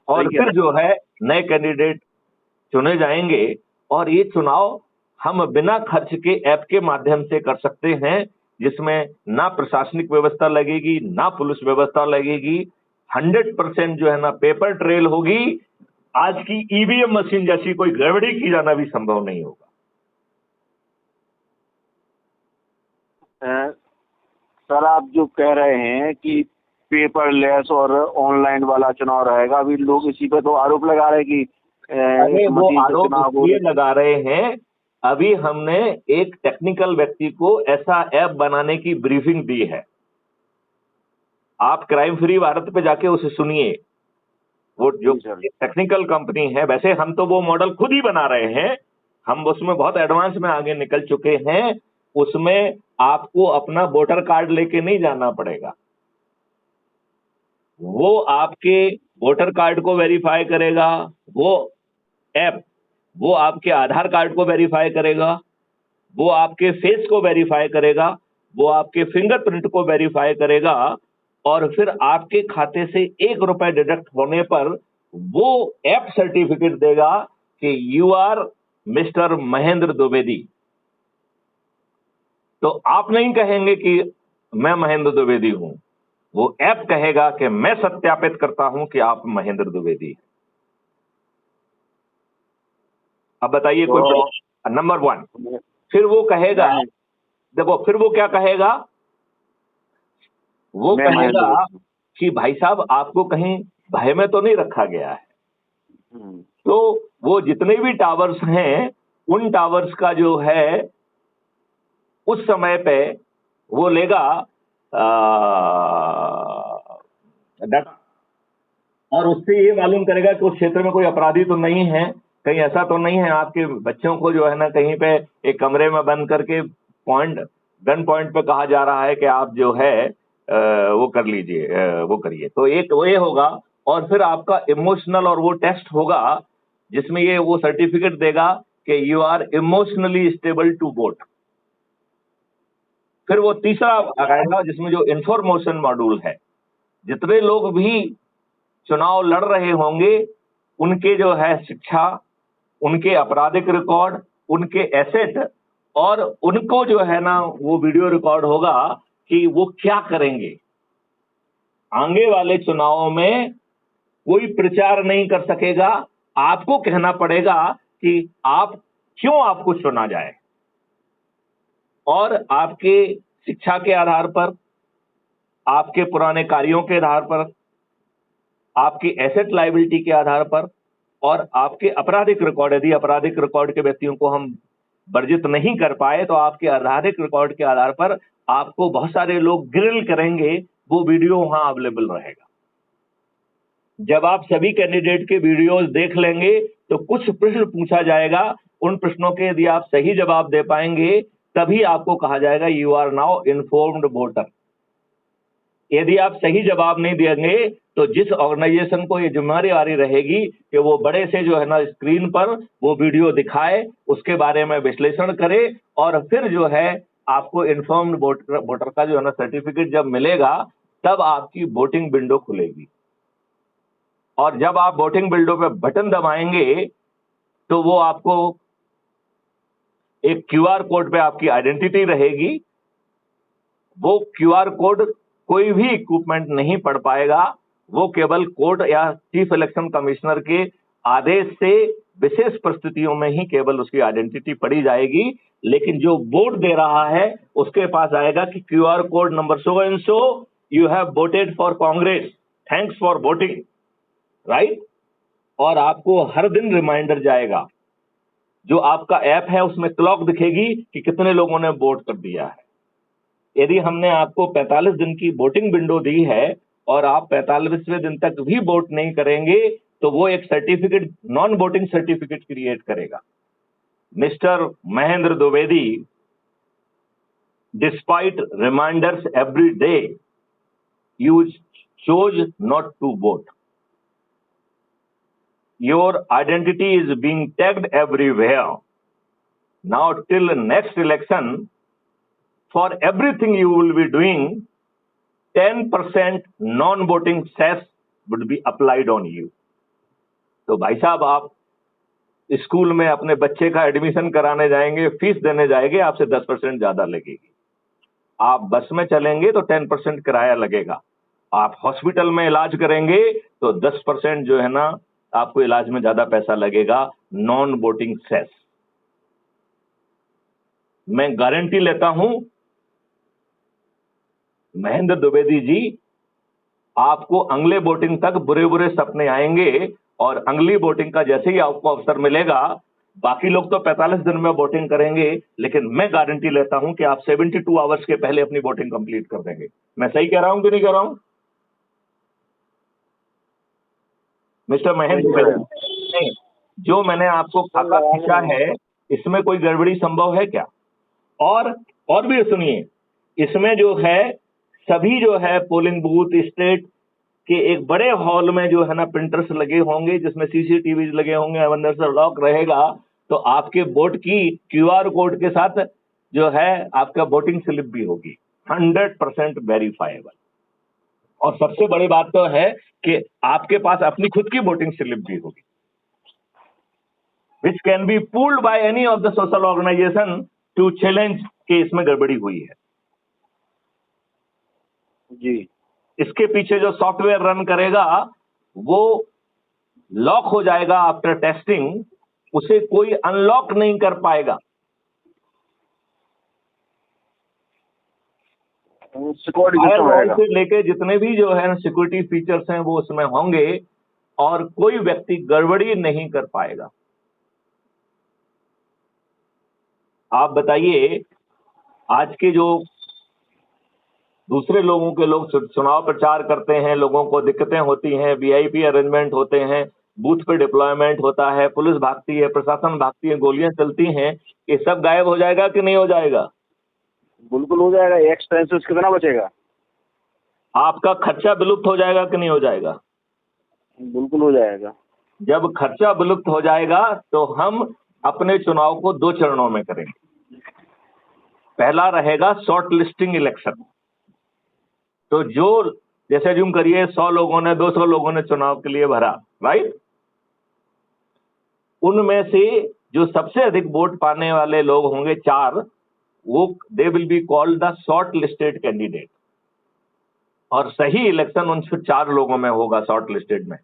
और फिर जो है नए कैंडिडेट चुने जाएंगे। और ये चुनाव हम बिना खर्च के ऐप के माध्यम से कर सकते हैं, जिसमें ना प्रशासनिक व्यवस्था लगेगी, ना पुलिस व्यवस्था लगेगी। 100% जो है ना पेपर ट्रेल होगी। आज की ईवीएम मशीन जैसी कोई गड़बड़ी की जाना भी संभव नहीं होगा। सर, आप जो कह रहे हैं कि पेपरलेस और ऑनलाइन वाला चुनाव रहेगा, अभी लोग इसी पे तो आरोप लगा रहे हैं कि वो आरोप ये लगा रहे हैं। अभी हमने एक टेक्निकल व्यक्ति को ऐसा ऐप बनाने की ब्रीफिंग दी है। आप क्राइम फ्री भारत पे जाके उसे सुनिए। वो जो टेक्निकल कंपनी है, वैसे हम तो वो मॉडल खुद ही बना रहे हैं, हम उसमें बहुत एडवांस में आगे निकल चुके हैं, उसमें आपको अपना वोटर कार्ड लेके नहीं जाना पड़ेगा। वो आपके वोटर कार्ड को वेरीफाई करेगा, वो ऐप, वो आपके आधार कार्ड को वेरीफाई करेगा, वो आपके फेस को वेरीफाई करेगा, वो आपके फिंगरप्रिंट को वेरीफाई करेगा, और फिर आपके खाते से 1 रुपए डिडक्ट होने पर वो ऐप सर्टिफिकेट देगा कि you are mister Mahendra Dwivedi. तो आप नहीं कहेंगे कि मैं महेंद्र द्विवेदी हूं, वो ऐप कहेगा कि मैं सत्यापित करता हूं कि आप महेंद्र द्विवेदी हैं। अब बताइए कोई नंबर 1। फिर वो कहेगा, देखो फिर वो क्या कहेगा, वो कहेगा कि भाई साहब आपको कहीं भय में तो नहीं रखा गया है। तो वो जितने भी टावर्स हैं उन टावर्स का जो है उस समय पे वो लेगा डाटा, और उससे ये मालूम करेगा कि उस क्षेत्र में कोई अपराधी तो नहीं है, कहीं ऐसा तो नहीं है आपके बच्चों को जो है ना कहीं पे एक कमरे में बंद करके गन पॉइंट पे कहा जा रहा है कि आप जो है वो कर लीजिए, वो करिए। तो एक वो ये होगा, और फिर आपका इमोशनल और वो टेस्ट होगा जिसमें ये वो सर्टिफिकेट देगा कि you are emotionally stable to vote. फिर वो तीसरा आएगा जिसमें जो इंफॉर्मेशन मॉड्यूल है, जितने लोग भी चुनाव लड़ रहे होंगे उनके जो है शिक्षा, उनके आपराधिक रिकॉर्ड, उनके एसेट, और उनको जो है ना वो वीडियो रिकॉर्ड होगा कि वो क्या करेंगे। आगे वाले चुनावों में कोई प्रचार नहीं कर सकेगा, आपको कहना पड़ेगा कि आप क्यों आपको चुना जाए, और आपके शिक्षा के आधार पर, आपके पुराने कार्यों के आधार पर, आपकी एसेट लायबिलिटी के आधार पर, और आपके आपराधिक रिकॉर्ड, यदि आपराधिक रिकॉर्ड के व्यक्तियों को हम वर्जित नहीं कर पाए तो आपके आपराधिक रिकॉर्ड के आधार पर आपको बहुत सारे लोग ग्रिल करेंगे, वो वीडियो वहां अवेलेबल रहेगा। जब आप सभी कैंडिडेट के वीडियोस देख लेंगे तो कुछ प्रश्न पूछा जाएगा, उन प्रश्नों के यदि आप सही जवाब दे पाएंगे तभी आपको कहा जाएगा you are now informed voter. यदि आप सही जवाब नहीं देंगे तो जिस ऑर्गेनाइजेशन को ये जिम्मेदारी रहेगी कि वो बड़े से जो है ना स्क्रीन पर वो वीडियो दिखाए, उसके बारे में विश्लेषण करे, और फिर जो है आपको इन्फॉर्म्ड वोटर का जो है ना सर्टिफिकेट जब मिलेगा तब आपकी वोटिंग विंडो खुलेगी। और जब आप वोटिंग विंडो पे बटन दबाएंगे तो वो आपको एक क्यूआर कोड पे आपकी आइडेंटिटी रहेगी। वो क्यूआर कोड कोई भी इक्विपमेंट नहीं पढ़ पाएगा, वो केवल कोर्ट या चीफ इलेक्शन कमिश्नर के आदेश से विशेष परिस्थितियों में ही केवल उसकी आइडेंटिटी पढ़ी जाएगी। लेकिन जो वोट दे रहा है उसके पास आएगा कि QR code number so and so, you have voted for Congress, thanks for voting, right. और आपको हर दिन रिमाइंडर जाएगा, जो आपका ऐप है उसमें क्लॉक दिखेगी कि कितने लोगों ने वोट कर दिया है। यदि हमने आपको 45 दिन की वोटिंग विंडो दी है और आप 45वें दिन तक भी वोट नहीं करेंगे तो वो एक certificate, non voting certificate create करेगा। Mister Mahendra Dwivedi, despite reminders every day, you chose not to vote. Your identity is being tagged everywhere. Now till next election, for everything you will be doing, 10% non-voting cess would be applied on you. तो भाई साहब आप school में अपने बच्चे का admission कराने जाएंगे, फीस देने जाएंगे, आपसे 10% ज्यादा लगेगी। आप बस में चलेंगे तो 10% किराया लगेगा। आप हॉस्पिटल में इलाज करेंगे तो 10% जो है ना आपको इलाज में ज्यादा पैसा लगेगा, नॉन वोटिंग सेस। मैं गारंटी लेता हूं महेंद्र द्विवेदी जी, आपको अगले वोटिंग तक बुरे बुरे सपने आएंगे, और अगली वोटिंग का जैसे ही आपको अवसर मिलेगा, बाकी लोग तो 45 दिन में वोटिंग करेंगे, लेकिन मैं गारंटी लेता हूं कि आप 72 आवर्स के पहले अपनी वोटिंग कंप्लीट कर देंगे। मैं सही कह रहा हूं कि नहीं कह रहा हूं मिस्टर महेंद्र? नहीं, जो मैंने आपको खाता खींचा है इसमें कोई गड़बड़ी संभव है क्या? और और भी सुनिए, इसमें जो है सभी जो है पोलिंग बूथ स्टेट के एक बड़े हॉल में जो है ना प्रिंटर्स लगे होंगे, जिसमें सीसीटीवी लगे होंगे, अंदर से लॉक रहेगा, तो आपके वोट की क्यूआर कोड के साथ जो है आपका वोटिंग स्लिप भी होगी, 100% वेरीफाइबल। और सबसे बड़ी बात तो है कि आपके पास अपनी खुद की वोटिंग स्लिप भी होगी, which can be pulled by any of the social organisation to challenge कि इसमें गड़बड़ी हुई है जी। इसके पीछे जो सॉफ्टवेयर रन करेगा वो लॉक हो जाएगा आफ्टर टेस्टिंग, उसे कोई अनलॉक नहीं कर पाएगा। सिक्योरिटी सिस्टम रहेगा, से लेके जितने भी जो है सिक्योरिटी फीचर्स हैं वो उसमें होंगे और कोई व्यक्ति गड़बड़ी नहीं कर पाएगा। आप बताइए, आज के जो दूसरे लोगों के लोग चुनाव प्रचार करते हैं, लोगों को दिक्कतें होती हैं, वीआईपी अरेंजमेंट होते हैं, बूथ पे डिप्लॉयमेंट होता है, पुलिस भागती है, प्रशासन भागती है, गोलियां चलती हैं, ये सब गायब हो जाएगा कि नहीं हो जाएगा? बिल्कुल हो जाएगा। एक्सपेंसेस कितना बचेगा? आपका खर्चा विलुप्त हो जाएगा कि नहीं हो जाएगा? बिल्कुल हो जाएगा। जब खर्चा विलुप्त हो जाएगा तो हम अपने चुनाव को 2 चरणों में करेंगे। पहला रहेगा शॉर्ट लिस्टिंग इलेक्शन। तो जो जैसे जूम करिए 100 लोगों ने 200 लोगों ने चुनाव के लिए भरा, राइट, उनमें से जो सबसे अधिक वोट पाने वाले लोग होंगे 4, वो they will be called the short listed candidate. और सही इलेक्शन उन 4 लोगों में होगा शॉर्ट लिस्टेड में,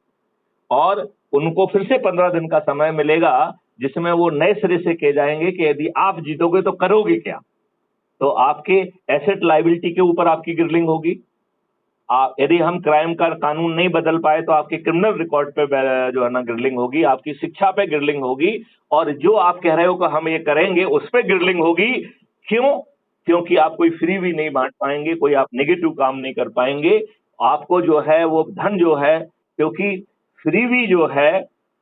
और उनको फिर से 15 दिन का समय मिलेगा जिसमें वो नए सिरे से कह जाएंगे कि यदि आप जीतोगे तो करोगे क्या। तो आपके एसेट लायबिलिटी के ऊपर आपकी ग्रिलिंग होगी। यदि हम क्राइम का कानून नहीं बदल पाए तो आपके क्रिमिनल रिकॉर्ड पे जो है ना ग्रिलिंग होगी, आपकी शिक्षा पे ग्रिलिंग होगी, और जो आप कह रहे हो कि हम ये करेंगे उस पे ग्रिलिंग होगी। क्यों? क्योंकि आप कोई फ्री भी नहीं बांट पाएंगे, कोई आप नेगेटिव काम नहीं कर पाएंगे। आपको जो है वो धन जो है, क्योंकि फ्रीवी जो है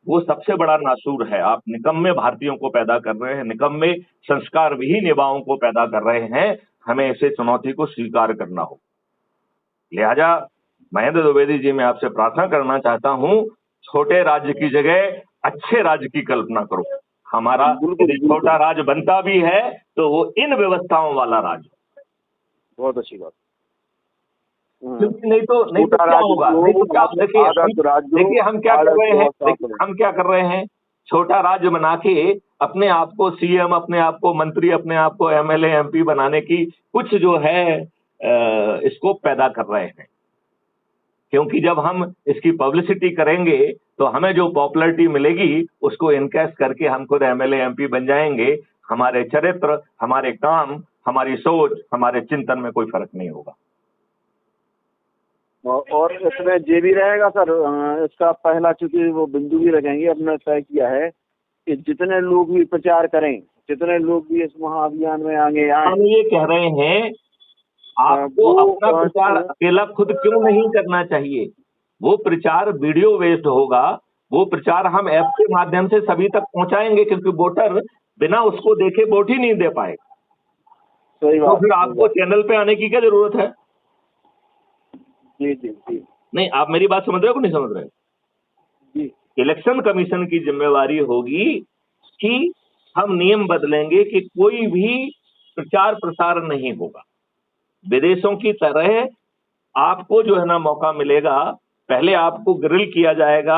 वो सबसे बड़ा नासूर है। आप निकम्मे भारतीयों को पैदा कर रहे हैं, निकम्मे संस्कार विहीन युवाओं को पैदा कर रहे हैं। हमें इसे चुनौती को स्वीकार करना हो। लिहाजा महेंद्र द्विवेदी जी, मैं आपसे प्रार्थना करना चाहता हूं, छोटे राज्य की जगह अच्छे राज्य की कल्पना करो। हमारा यदि छोटा राज्य बनता भी है तो वो इन व्यवस्थाओं वाला राज्य। बहुत अच्छी बात। क्योंकि नहीं तो क्या होगा? नहीं तो क्या, देखिए हम क्या कर रहे हैं, छोटा राज्य बना के अपने आप को सीएम, अपने आप को मंत्री, अपने आप को एमएलए एमपी बनाने की कुछ जो है स्कोप पैदा कर रहे हैं। क्योंकि जब हम इसकी पब्लिसिटी करेंगे तो हमें जो पॉपुलैरिटी मिलेगी उसको इनकैश करके हम खुद एमएलए एमपी बन जाएंगे। हमारे चरित्र, हमारे काम, हमारी सोच, हमारे चिंतन में कोई फर्क नहीं होगा। और इसमें ये भी रहेगा सर, इसका पहला चूंकि वो बिंदु भी रखेंगे, अपने तय किया है कि जितने लोग भी प्रचार करें, जितने लोग भी इस महाअभियान में आगे आए। हम ये कह रहे हैं आपको अपना प्रचार अकेला खुद क्यों नहीं करना चाहिए। वो प्रचार वीडियो बेस्ड होगा, वो प्रचार हम ऐप के माध्यम से सभी तक पहुंचाएंगे, क्योंकि वोटर बिना उसको देखे वोट ही नहीं दे पाएगा। तो फिर आपको चैनल पे आने की क्या जरूरत है? जी जी जी। नहीं, आप मेरी बात समझ रहे हो कि नहीं समझ रहे? जी। इलेक्शन कमीशन की जिम्मेवारी होगी कि हम नियम बदलेंगे कि कोई भी प्रचार प्रसार नहीं होगा। विदेशों की तरह आपको जो है ना मौका मिलेगा। पहले आपको ग्रिल किया जाएगा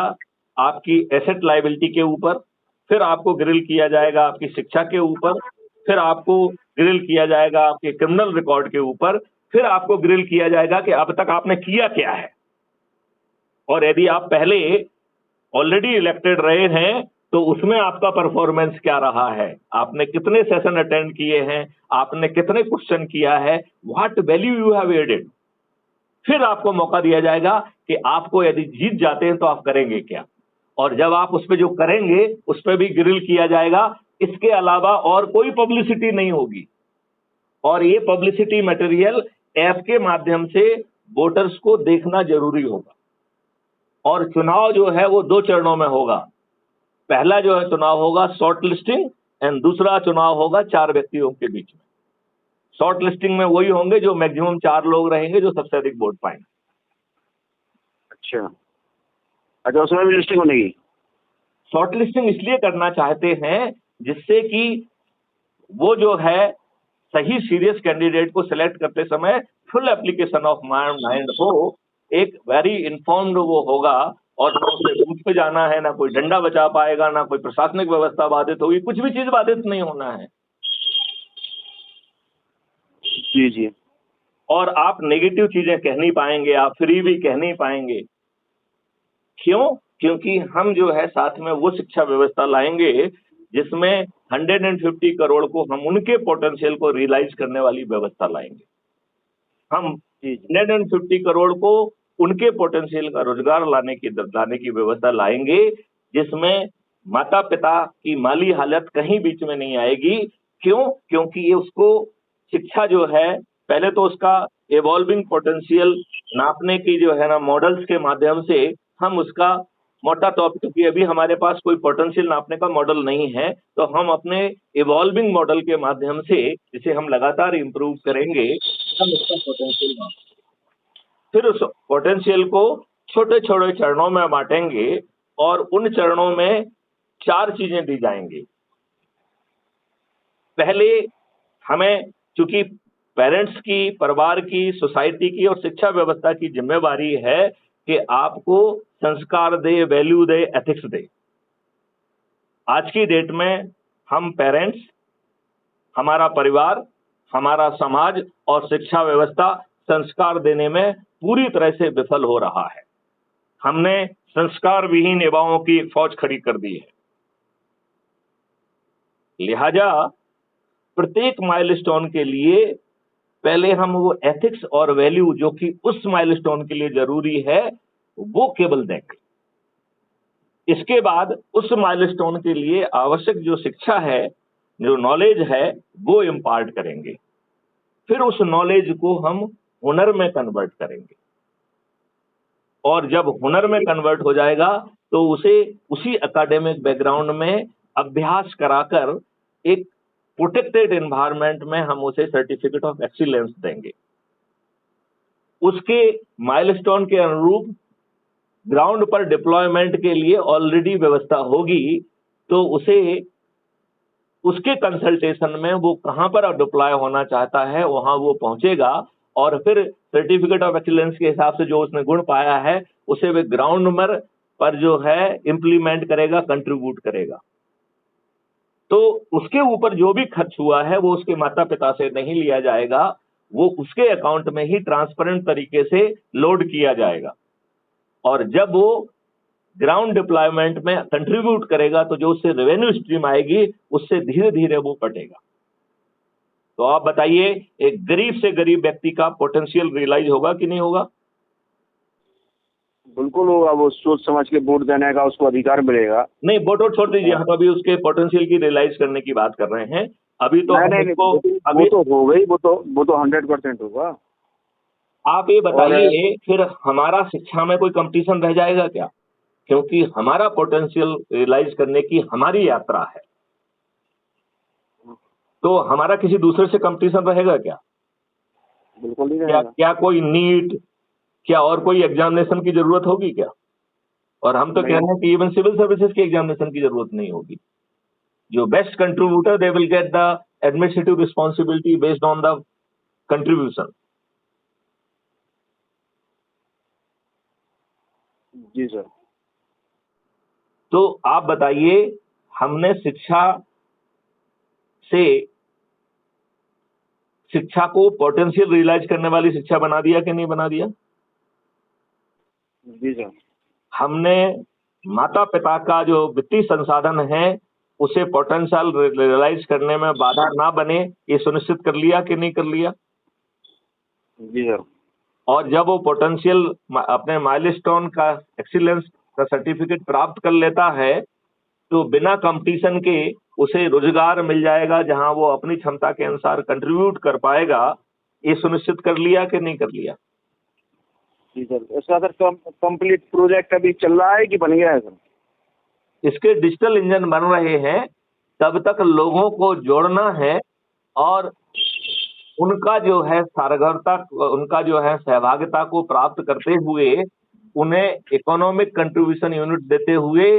आपकी एसेट लायबिलिटी के ऊपर, फिर आपको ग्रिल किया जाएगा आपकी शिक्षा के ऊपर, फिर आपको ग्रिल किया जाएगा आपके क्रिमिनल रिकॉर्ड के ऊपर, फिर आपको ग्रिल किया जाएगा कि अब तक आपने किया क्या है। और यदि आप पहले ऑलरेडी इलेक्टेड रहे हैं तो उसमें आपका परफॉर्मेंस क्या रहा है, आपने कितने सेशन अटेंड किए हैं, आपने कितने क्वेश्चन किया है, what value you have added. फिर आपको मौका दिया जाएगा कि आपको यदि जीत जाते हैं तो आप करेंगे क्या, और जब आप उस पर जो करेंगे उस पर भी ग्रिल किया जाएगा। इसके अलावा और कोई पब्लिसिटी नहीं होगी, और ये पब्लिसिटी मटेरियल ऐप के माध्यम से वोटर्स को देखना जरूरी होगा। और चुनाव जो है वो 2 चरणों में होगा। पहला जो है चुनाव होगा शॉर्ट लिस्टिंग, एंड दूसरा चुनाव होगा 4 व्यक्तियों के बीच में। शॉर्ट लिस्टिंग में वही होंगे जो मैक्सिमम 4 लोग रहेंगे जो सबसे अधिक वोट पाएंगे। अच्छा अच्छा, उसमें भी लिस्टिंग होगी? शॉर्ट लिस्टिंग इसलिए करना चाहते हैं जिससे कि वो जो है सही सीरियस कैंडिडेट को सिलेक्ट करते समय फुल एप्लीकेशन ऑफ माइंड हो, एक वेरी इन्फॉर्म्ड वो होगा, और ना उसे बूथ पे जाना है, ना कोई डंडा बचा पाएगा, ना कोई प्रशासनिक व्यवस्था बाधित होगी, कुछ भी चीज बाधित नहीं होना है। जी जी। और आप नेगेटिव चीजें कह नहीं पाएंगे, आप फ्री भी कह नहीं पाएंगे। क्यों? क्योंकि हम जो है साथ में वो शिक्षा व्यवस्था लाएंगे जिसमें 150 करोड़ को हम उनके पोटेंशियल को रियलाइज करने वाली व्यवस्था लाएंगे। हम 150 करोड़ को उनके पोटेंशियल का रोजगार लाने की व्यवस्था लाएंगे जिसमें माता पिता की माली हालत कहीं बीच में नहीं आएगी। क्यों? क्योंकि ये उसको शिक्षा जो है पहले तो उसका इवॉल्विंग पोटेंशियल नापने की जो है ना मॉडल्स के माध्यम से हम उसका मोटा तौर पर, क्योंकि अभी हमारे पास कोई पोटेंशियल नापने का मॉडल नहीं है, तो हम अपने इवॉल्विंग मॉडल के माध्यम से जिसे हम लगातार इंप्रूव करेंगे हम उसका पोटेंशियल नापेंगे। फिर उस पोटेंशियल को छोटे छोटे चरणों में बांटेंगे और उन चरणों में 4 चीजें दी जाएंगी। पहले हमें, चूंकि पेरेंट्स की, परिवार की, सोसाइटी की और शिक्षा व्यवस्था की जिम्मेवारी है कि आपको संस्कार दे, वैल्यू दे, एथिक्स दे। आज की डेट में हम पेरेंट्स, हमारा परिवार, हमारा समाज और शिक्षा व्यवस्था संस्कार देने में पूरी तरह से विफल हो रहा है। हमने संस्कार विहीन युवाओं की एक फौज खड़ी कर दी है। लिहाजा प्रत्येक माइलस्टोन के लिए पहले हम वो एथिक्स और वैल्यू जो कि उस माइलस्टोन के लिए जरूरी है वो केवल देंगे। इसके बाद उस माइलस्टोन के लिए आवश्यक जो शिक्षा है, जो नॉलेज है, वो इम्पार्ट करेंगे। फिर उस नॉलेज को हम हुनर में कन्वर्ट करेंगे, और जब हुनर में कन्वर्ट हो जाएगा तो उसे उसी एकेडमिक बैकग्राउंड में अभ्यास कराकर एक प्रोटेक्टेड एनवायरनमेंट में हम उसे सर्टिफिकेट ऑफ एक्सीलेंस देंगे। उसके माइलस्टोन के अनुरूप ग्राउंड पर डिप्लॉयमेंट के लिए ऑलरेडी व्यवस्था होगी, तो उसे उसके कंसल्टेशन में वो कहां पर डिप्लॉय होना चाहता है वहां वो पहुंचेगा, और फिर सर्टिफिकेट ऑफ एक्सीलेंस के हिसाब से जो उसने गुण पाया है उसे वे ग्राउंड पर जो है इंप्लीमेंट करेगा, कंट्रीब्यूट करेगा। तो उसके ऊपर जो भी खर्च हुआ है वो उसके माता पिता से नहीं लिया जाएगा, वो उसके अकाउंट में ही ट्रांसपेरेंट तरीके से लोड किया जाएगा। और जब वो ग्राउंड डिप्लॉयमेंट में कंट्रीब्यूट करेगा तो जो उससे रेवेन्यू स्ट्रीम आएगी उससे धीरे धीरे वो बढ़ेगा। तो आप बताइए, एक गरीब से गरीब व्यक्ति का पोटेंशियल रियलाइज होगा कि नहीं होगा? बिल्कुल होगा। वो सोच समझ के वोट देने का उसको अधिकार मिलेगा। नहीं, वोट और छोड़ दीजिए, हम अभी उसके पोटेंशियल की रियलाइज करने की बात कर रहे हैं। अभी तो नहीं, वो तो हो गई, वो तो 100% होगा। आप ये बताइए, फिर हमारा शिक्षा में कोई कंपटीशन रह जाएगा क्या? क्योंकि हमारा पोटेंशियल रियलाइज करने की हमारी यात्रा है, तो हमारा किसी दूसरे से कंपटीशन रहेगा क्या? बिल्कुल नहीं रहेगा। क्या कोई नीट, क्या और कोई एग्जामिनेशन की जरूरत होगी क्या? और हम तो कह रहे हैं कि इवन सिविल सर्विसेज की एग्जामिनेशन की जरूरत नहीं होगी। जो best contributor, they will get the administrative responsibility based on the contribution. जी सर। तो आप बताइए, हमने शिक्षा को पोटेंशियल रियलाइज करने वाली शिक्षा बना दिया कि नहीं बना दिया? जी सर। हमने माता पिता का जो वित्तीय संसाधन है उसे पोटेंशियल रियलाइज करने में बाधा ना बने, ये सुनिश्चित कर लिया कि नहीं कर लिया? जी सर। और जब वो पोटेंशियल अपने माइलस्टोन का एक्सीलेंस का सर्टिफिकेट प्राप्त कर लेता है तो बिना कंपटीशन के उसे रोजगार मिल जाएगा जहां वो अपनी क्षमता के अनुसार कंट्रीब्यूट कर पाएगा। ये सुनिश्चित कर लिया कि नहीं कर लिया? जी सर। इसका सर कंप्लीट प्रोजेक्ट अभी चल रहा है कि बन गया है सर? इसके डिजिटल इंजन बन रहे हैं, तब तक लोगों को जोड़ना है और उनका जो है सारगर्ता, उनका जो है सहभागिता को प्राप्त करते हुए उन्हें इकोनॉमिक कंट्रीब्यूशन यूनिट देते हुए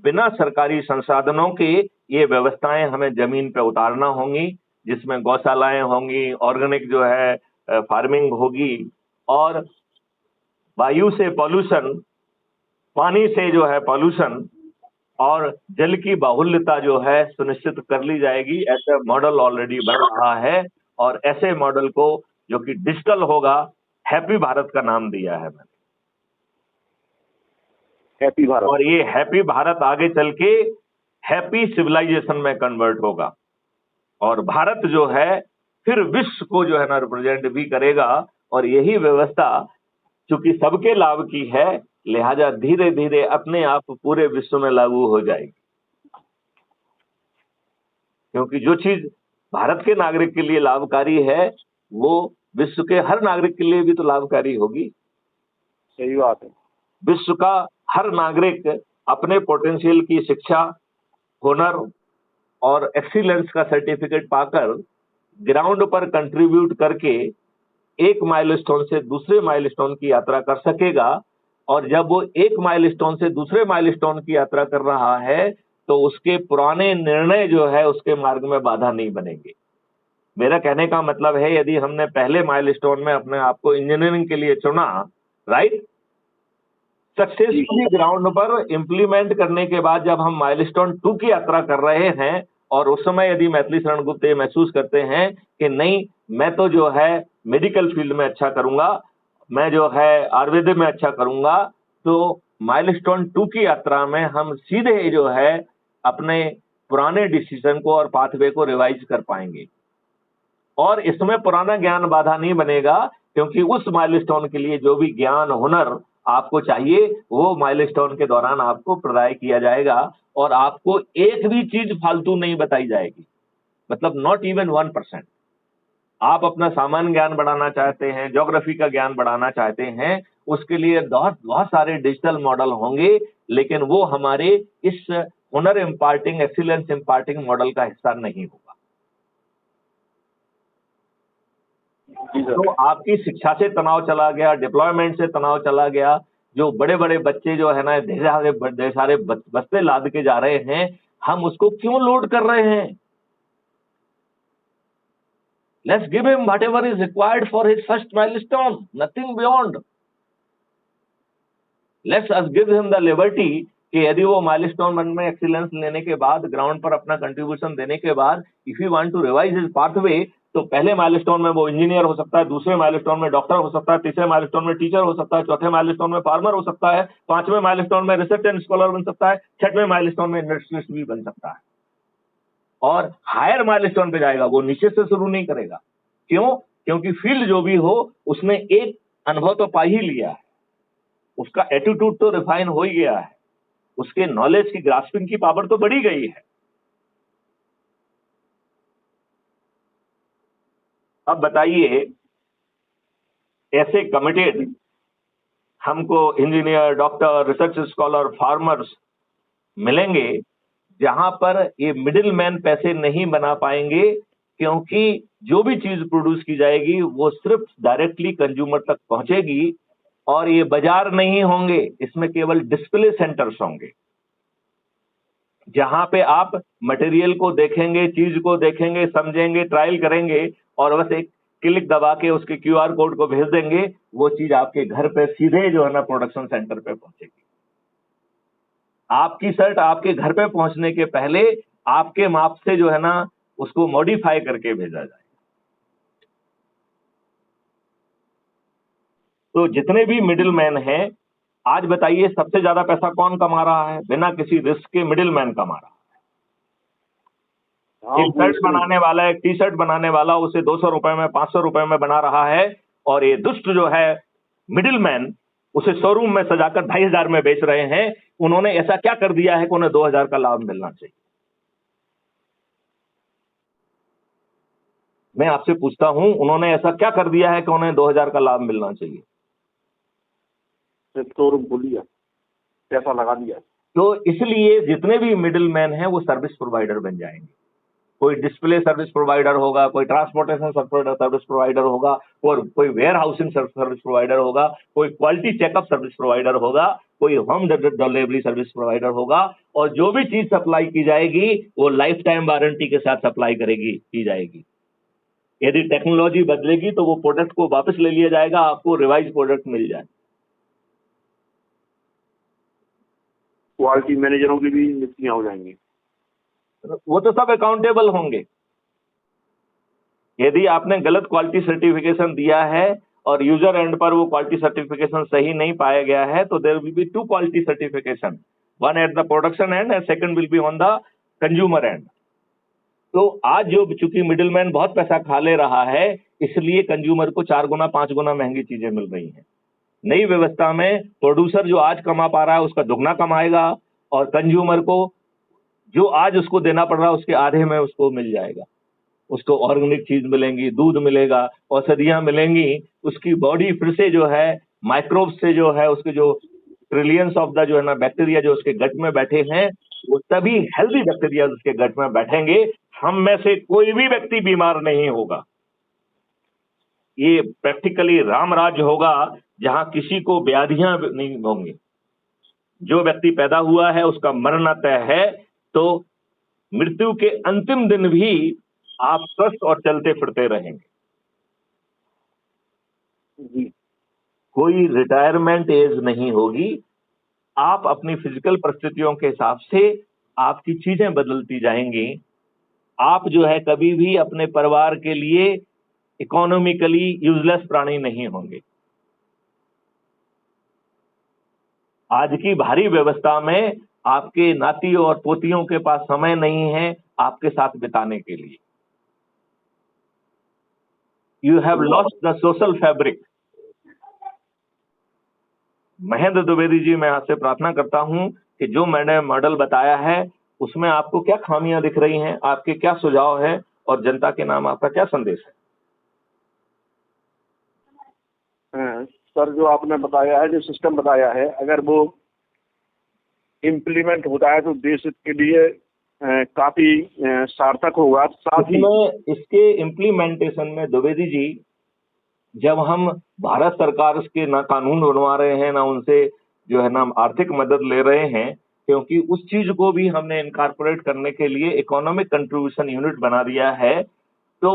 बिना सरकारी संसाधनों के ये व्यवस्थाएं हमें जमीन पे उतारना होंगी, जिसमें गौशालाएं होंगी, ऑर्गेनिक जो है फार्मिंग होगी, और वायु से पॉल्यूशन, पानी से जो है पॉल्यूशन और जल की बाहुल्यता जो है सुनिश्चित कर ली जाएगी। ऐसा मॉडल ऑलरेडी बन रहा है और ऐसे मॉडल को जो कि डिजिटल होगा, हैप्पी भारत का नाम दिया है मैंने। हैप्पी भारत। और ये हैप्पी भारत आगे चल के हैप्पी सिविलाइजेशन में कन्वर्ट होगा और भारत जो है फिर विश्व को जो है ना रिप्रेजेंट भी करेगा। और यही व्यवस्था चूंकि सबके लाभ की है, लिहाजा धीरे धीरे अपने आप पूरे विश्व में लागू हो जाएगी, क्योंकि जो चीज भारत के नागरिक के लिए लाभकारी है वो विश्व के हर नागरिक के लिए भी तो लाभकारी होगी। सही बात है। विश्व का हर नागरिक अपने पोटेंशियल की शिक्षा, हुनर और एक्सीलेंस का सर्टिफिकेट पाकर ग्राउंड पर कंट्रीब्यूट करके एक माइलस्टोन से दूसरे माइलस्टोन की यात्रा कर सकेगा। और जब वो एक माइलस्टोन से दूसरे माइलस्टोन की यात्रा कर रहा है तो उसके पुराने निर्णय जो है उसके मार्ग में बाधा नहीं बनेंगे। मेरा कहने का मतलब है, यदि हमने पहले माइलस्टोन में अपने आप को इंजीनियरिंग के लिए चुना, राइट, सक्सेसफुली ग्राउंड पर इंप्लीमेंट करने के बाद जब हम माइलस्टोन 2 की यात्रा कर रहे हैं और उस समय यदि मैथिली शरण गुप्त ये महसूस करते हैं कि नहीं, मैं तो जो है मेडिकल फील्ड में अच्छा करूंगा, मैं जो है आयुर्वेद में अच्छा करूंगा, तो माइलस्टोन 2 की यात्रा में हम सीधे जो है अपने पुराने डिसीजन को और पाथवे को रिवाइज कर पाएंगे। और इसमें पुराना ज्ञान बाधा नहीं बनेगा, क्योंकि उस माइलस्टोन के लिए जो भी ज्ञान, हुनर आपको चाहिए वो माइलस्टोन के दौरान आपको प्रदाय किया जाएगा और आपको एक भी चीज फालतू नहीं बताई जाएगी, मतलब नॉट इवन 1%। आप अपना सामान्य ज्ञान बढ़ाना चाहते हैं, ज्योग्राफी का ज्ञान बढ़ाना चाहते हैं, उसके लिए बहुत सारे डिजिटल मॉडल होंगे, लेकिन वो हमारे इस हुनर इम्पार्टिंग, एक्सीलेंस इम्पार्टिंग मॉडल का हिस्सा नहीं होगा। तो आपकी शिक्षा से तनाव चला गया, डिप्लॉयमेंट से तनाव चला गया, जो बड़े बड़े बच्चे जो है ना ढेर सारे बस्ते लाद के जा रहे हैं, हम उसको क्यों लोड कर रहे हैं? Let's give him whatever is required for his first milestone, nothing beyond. Let's us give him the liberty कि यदि वो माइलस्टोन वन में एक्सीलेंस लेने के बाद, ग्राउंड पर अपना कंट्रीब्यूशन देने के बाद, if you want to revise his pathway, तो पहले माइलस्टोन में वो इंजीनियर हो सकता है, दूसरे माइलस्टोन में डॉक्टर हो सकता है, तीसरे माइलस्टोन में टीचर हो सकता है, चौथे माइलस्टोन में फार्मर हो सकता है, पांचवें माइलस्टोन में रिसर्च एंड स्कॉलर बन सकता है, छठवें माइलस्टोन में इंडस्ट्रियलिस्ट भी बन सकता है। और हायर माइलस्टोन पे जाएगा, वो नीचे से शुरू नहीं करेगा। क्यों? क्योंकि फील्ड जो भी हो उसने एक अनुभव तो पा ही लिया है, उसका एटीट्यूड तो रिफाइन हो ही गया है, उसके नॉलेज की ग्रास्पिंग की पावर तो बढ़ी गई है। अब बताइए, ऐसे कमिटेड हमको engineer, doctor, research scholar, farmers मिलेंगे जहां पर ये मिडिल मैन पैसे नहीं बना पाएंगे, क्योंकि जो भी चीज प्रोड्यूस की जाएगी वो सिर्फ डायरेक्टली कंज्यूमर तक पहुंचेगी और ये बाजार नहीं होंगे, इसमें केवल डिस्प्ले सेंटर्स होंगे, जहां पे आप मटेरियल को देखेंगे, चीज को देखेंगे, समझेंगे, ट्रायल करेंगे और बस एक क्लिक दबा के उसके क्यूआर कोड को भेज देंगे, वो चीज आपके घर पे सीधे जो है ना प्रोडक्शन सेंटर पे पहुंचेगी। आपकी शर्ट आपके घर पे पहुंचने के पहले आपके माप से जो है ना उसको मॉडिफाई करके भेजा जाए। तो जितने भी मिडिल मैन हैं, आज बताइए सबसे ज्यादा पैसा कौन कमा रहा है? बिना किसी रिस्क के मिडिल मैन कमा रहा है। एक शर्ट बनाने वाला, एक टी शर्ट बनाने वाला उसे 200 रुपए में, 500 रुपए में बना रहा है, और ये दुष्ट जो है मिडिल मैन उसे शोरूम में सजाकर 2500 में बेच रहे हैं। उन्होंने ऐसा क्या कर दिया है कि उन्हें 2000 का लाभ मिलना चाहिए? मैं आपसे पूछता हूं, उन्होंने ऐसा क्या कर दिया है कि उन्हें 2000 का लाभ मिलना चाहिए? शोरूम खोल लिया, पैसा लगा दिया। तो इसलिए जितने भी मिडिल मैन हैं वो सर्विस प्रोवाइडर बन जाएंगे। कोई डिस्प्ले सर्विस प्रोवाइडर होगा, कोई ट्रांसपोर्टेशन सर्विस प्रोवाइडर होगा, और कोई वेयर हाउसिंग सर्विस प्रोवाइडर होगा, कोई क्वालिटी चेकअप सर्विस प्रोवाइडर होगा, कोई होम डिलीवरी सर्विस प्रोवाइडर होगा, और जो भी चीज सप्लाई की जाएगी वो लाइफ टाइम वारंटी के साथ सप्लाई की जाएगी। यदि टेक्नोलॉजी बदलेगी तो वो प्रोडक्ट को वापस ले लिया जाएगा, आपको रिवाइज प्रोडक्ट मिल जाए। क्वालिटी मैनेजरों की भी नियुक्तियां हो जाएंगी। वो तो सब अकाउंटेबल होंगे। यदि आपने गलत क्वालिटी सर्टिफिकेशन दिया है और यूजर एंड पर वो क्वालिटी सर्टिफिकेशन सही नहीं पाया गया है, तो there will be 2 quality certification, one at the production end and second will be on the consumer end. तो आज जो चूंकि मिडिलमैन बहुत पैसा खा ले रहा है, इसलिए कंज्यूमर को 4 गुना 5 गुना महंगी चीजें मिल रही हैं। नई व्यवस्था में प्रोड्यूसर जो आज कमा पा रहा है उसका दुगना कमाएगा, और कंज्यूमर को जो आज उसको देना पड़ रहा है उसके आधे में उसको मिल जाएगा। उसको ऑर्गेनिक चीज मिलेंगी, दूध मिलेगा, औषधियां मिलेंगी, उसकी बॉडी फिर से जो है माइक्रोब्स से जो है, उसके जो ट्रिलियंस ऑफ द जो है ना बैक्टीरिया जो उसके गट में बैठे हैं, वो सभी हेल्दी बैक्टीरिया उसके गट में बैठेंगे। हम में से कोई भी व्यक्ति बीमार नहीं होगा। ये प्रैक्टिकली राम राज्य होगा जहां किसी को व्याधियां नहीं होंगी। जो व्यक्ति पैदा हुआ है उसका मरना तय है, तो मृत्यु के अंतिम दिन भी आप स्वस्थ और चलते फिरते रहेंगे। जी। कोई रिटायरमेंट एज नहीं होगी। आप अपनी फिजिकल परिस्थितियों के हिसाब से आपकी चीजें बदलती जाएंगी। आप जो है कभी भी अपने परिवार के लिए इकोनॉमिकली यूजलेस प्राणी नहीं होंगे। आज की भारी व्यवस्था में आपके नाती और पोतियों के पास समय नहीं है आपके साथ बिताने के लिए। You have lost the social fabric. Mahendra Dwivedi ji, मैं आपसे प्रार्थना करता हूं कि जो मैंने मॉडल बताया है उसमें आपको क्या खामियां दिख रही हैं, आपके क्या सुझाव है, और जनता के नाम आपका क्या संदेश है? सर, जो आपने बताया है, जो सिस्टम बताया है, अगर वो इम्प्लीमेंट होता है तो देश के लिए काफी सार्थक होगा। साथ ही इसके इम्प्लीमेंटेशन में द्विवेदी जी, जब हम भारत सरकार के ना कानून बनवा रहे हैं, ना उनसे जो है ना आर्थिक मदद ले रहे हैं, क्योंकि उस चीज को भी हमने इनकॉर्पोरेट करने के लिए इकोनॉमिक कंट्रीब्यूशन यूनिट बना दिया है। तो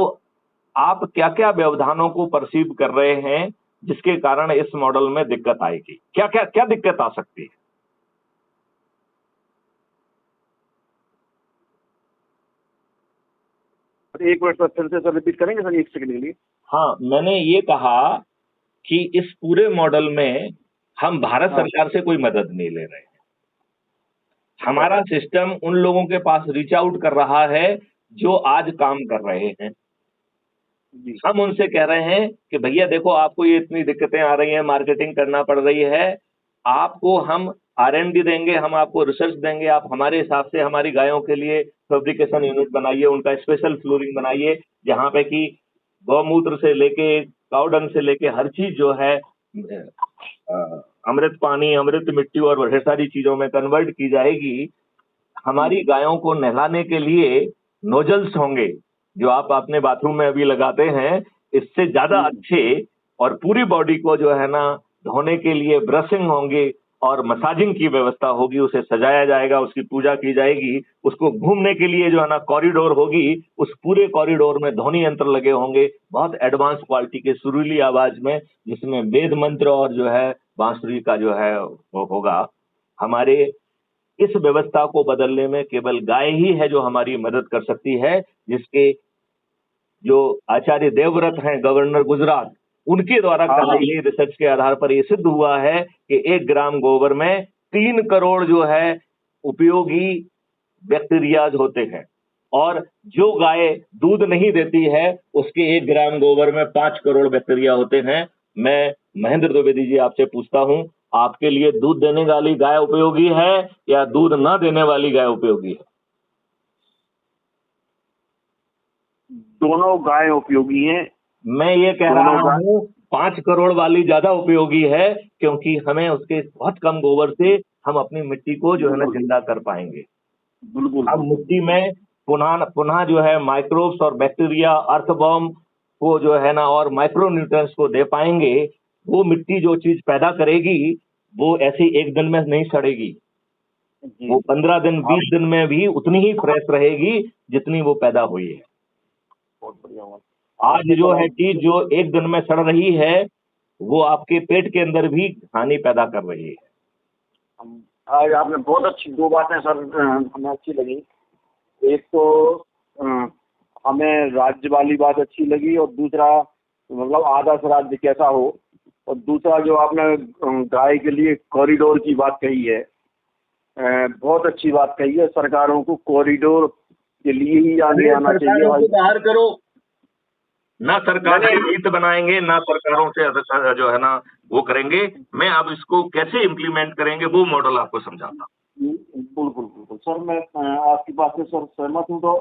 आप क्या क्या व्यवधानों को परसीव कर रहे हैं जिसके कारण इस मॉडल में दिक्कत आएगी? क्या क्या क्या दिक्कत आ सकती है? एक मिनट सर, फिर से सर रिपीट करेंगे सर, 1 सेकंड के लिए। हाँ, मैंने ये कहा कि इस पूरे मॉडल में हम भारत सरकार से कोई मदद नहीं ले रहे हैं। हमारा सिस्टम उन लोगों के पास रीच आउट कर रहा है जो आज काम कर रहे हैं। हम उनसे कह रहे हैं कि भैया देखो, आपको ये इतनी दिक्कतें आ रही हैं, मार्केटिंग करना पड़ रही है, आपको हम R&D देंगे, हम आपको रिसर्च देंगे, आप हमारे हिसाब से हमारी गायों के लिए फैब्रिकेशन यूनिट बनाइए, उनका स्पेशल फ्लोरिंग बनाइए, जहाँ पे कि गौमूत्र से लेके काउडंग से लेके हर चीज जो है अमृत पानी, अमृत मिट्टी और ढेर सारी चीजों में कन्वर्ट की जाएगी। हमारी गायों को नहलाने के लिए नोजल्स होंगे जो आप अपने बाथरूम में अभी लगाते हैं, इससे ज्यादा अच्छे, और पूरी बॉडी को जो है ना धोने के लिए ब्रशिंग होंगे और मसाजिंग की व्यवस्था होगी। उसे सजाया जाएगा, उसकी पूजा की जाएगी, उसको घूमने के लिए जो है ना कॉरिडोर होगी, उस पूरे कॉरिडोर में ध्वनि यंत्र लगे होंगे बहुत एडवांस क्वालिटी के सुरीली आवाज में, जिसमें वेद मंत्र और जो है बांसुरी का जो है वो होगा। हमारे इस व्यवस्था को बदलने में केवल गाय ही है जो हमारी मदद कर सकती है, जिसके जो आचार्य देवव्रत हैं गवर्नर गुजरात, उनके द्वारा कराई गई रिसर्च के आधार पर यह सिद्ध हुआ है कि 1 ग्राम गोबर में 3 करोड़ जो है उपयोगी बैक्टीरियाज होते हैं, और जो गाय दूध नहीं देती है उसके 1 ग्राम गोबर में 5 करोड़ बैक्टीरिया होते हैं। मैं महेंद्र द्विवेदी जी आपसे पूछता हूं, आपके लिए दूध देने वाली गाय उपयोगी है या दूध ना देने वाली गाय उपयोगी है? दोनों गाय उपयोगी हैं। मैं ये कह रहा हूँ 5 करोड़ वाली ज्यादा उपयोगी है, क्योंकि हमें उसके बहुत कम गोबर से हम अपनी मिट्टी को जो है ना जिंदा कर पाएंगे। बिल्कुल। हम मिट्टी में पुनः पुनः जो है माइक्रोब्स और बैक्टीरिया, अर्थवॉर्म को जो है ना और माइक्रो न्यूट्रिएंट्स को दे पाएंगे, वो मिट्टी जो चीज पैदा करेगी वो ऐसे एक दिन में नहीं सड़ेगी। वो 15 दिन 20 दिन में भी उतनी ही फ्रेश रहेगी जितनी वो पैदा हुई है। बहुत बढ़िया। आज जो है चीज जो एक दिन में सड़ रही है वो आपके पेट के अंदर भी हानि पैदा कर रही है। आज आपने बहुत अच्छी दो बातें सर हमें अच्छी लगी। एक तो हमें राज्य वाली बात अच्छी लगी, और दूसरा मतलब आदर्श राज्य कैसा हो, और दूसरा जो आपने गाय के लिए कॉरिडोर की बात कही है, बहुत अच्छी बात कही है। सरकारों को कॉरिडोर के लिए ही आगे आना चाहिए। बाहर करो ना, सरकार से नीत बनाएंगे ना सरकारों से जो है ना वो करेंगे। मैं अब इसको कैसे इम्प्लीमेंट करेंगे वो मॉडल आपको समझाता हूँ। बिल्कुल बिल्कुल सर, मैं आपकी बात से सर सहमत हूँ। तो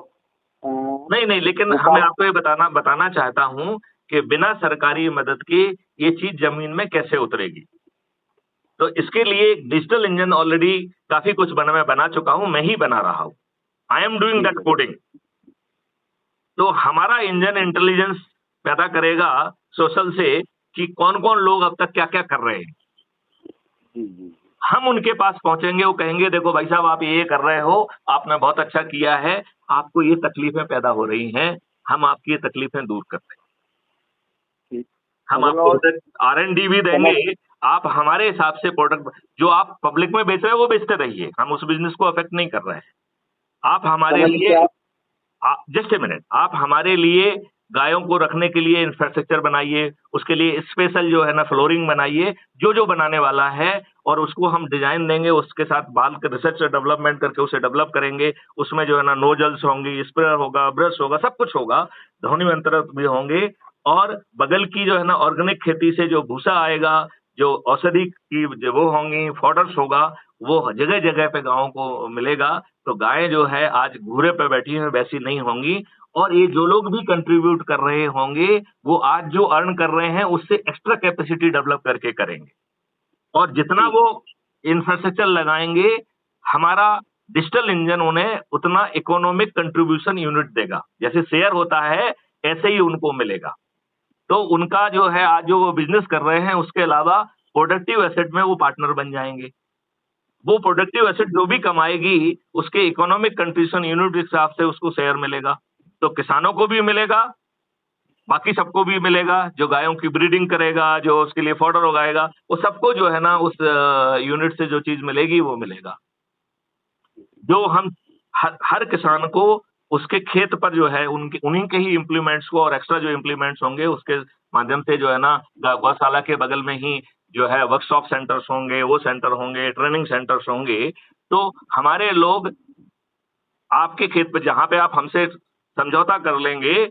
नहीं, लेकिन मैं आपको ये बताना चाहता हूँ कि बिना सरकारी मदद के ये चीज जमीन में कैसे उतरेगी। तो इसके लिए डिजिटल इंजन ऑलरेडी काफी कुछ मैं बना चुका हूँ, मैं ही बना रहा हूँ। I am doing that coding. तो हमारा इंजन इंटेलिजेंस पैदा करेगा सोशल से कि कौन कौन लोग अब तक क्या क्या कर रहे हैं। हम उनके पास पहुंचेंगे, वो कहेंगे देखो भाई साहब आप ये कर रहे हो, आपने बहुत अच्छा किया है, आपको ये तकलीफें पैदा हो रही हैं, हम आपकी ये तकलीफें दूर कर रहे हैं। हम आपको R&D भी देंगे, आप हमारे हिसाब से प्रोडक्ट जो आप पब्लिक में बेच रहे हो वो बेचते रहिए, हम उस बिजनेस को अफेक्ट नहीं कर रहे हैं। आप हमारे लिए जस्ट ए मिनट, आप हमारे लिए गायों को रखने के लिए इंफ्रास्ट्रक्चर बनाइए, उसके लिए स्पेशल जो है ना फ्लोरिंग बनाइए, जो बनाने वाला है, और उसको हम डिजाइन देंगे, उसके साथ बाल के रिसर्च डेवलपमेंट करके उसे डेवलप करेंगे। उसमें जो है ना नोजल्स होंगी, स्प्रेयर होगा, ब्रश होगा, सब कुछ होगा, ध्वनि यंत्र भी होंगे। और बगल की जो है ना ऑर्गेनिक खेती से जो भूसा आएगा, जो औषधि की वो होंगी, फॉडर्स होगा, वो जगह जगह पे गाँव को मिलेगा। तो गायें जो है आज घूरे पे बैठी हैं वैसी नहीं होंगी। और ये जो लोग भी कंट्रीब्यूट कर रहे होंगे वो आज जो अर्न कर रहे हैं उससे एक्स्ट्रा कैपेसिटी डेवलप करके करेंगे। और जितना वो इंफ्रास्ट्रक्चर लगाएंगे, हमारा डिजिटल इंजन उन्हें उतना इकोनॉमिक कंट्रीब्यूशन यूनिट देगा। जैसे शेयर होता है ऐसे ही उनको मिलेगा। तो उनका जो है आज जो वो बिजनेस कर रहे हैं उसके अलावा प्रोडक्टिव एसेट में वो पार्टनर बन जाएंगे। वो प्रोडक्टिव एसेट जो भी कमाएगी उसके इकोनॉमिक कंट्रीब्यूशन यूनिट के हिसाब से उसको शेयर मिलेगा। तो किसानों को भी मिलेगा, बाकी सबको भी मिलेगा, जो गायों की ब्रीडिंग करेगा, जो उसके लिए फॉडर उगाएगा, वो सबको जो है ना उस यूनिट से जो चीज मिलेगी वो मिलेगा। जो हम हर किसान को उसके खेत पर जो है उन्हीं के ही इम्प्लीमेंट्स को और एक्स्ट्रा जो इम्प्लीमेंट्स होंगे उसके माध्यम से जो है ना गौशाला के बगल में ही जो है वर्कशॉप सेंटर्स होंगे, वो सेंटर होंगे, ट्रेनिंग सेंटर्स होंगे। तो हमारे लोग आपके खेत पर जहां पे आप हमसे समझौता कर लेंगे,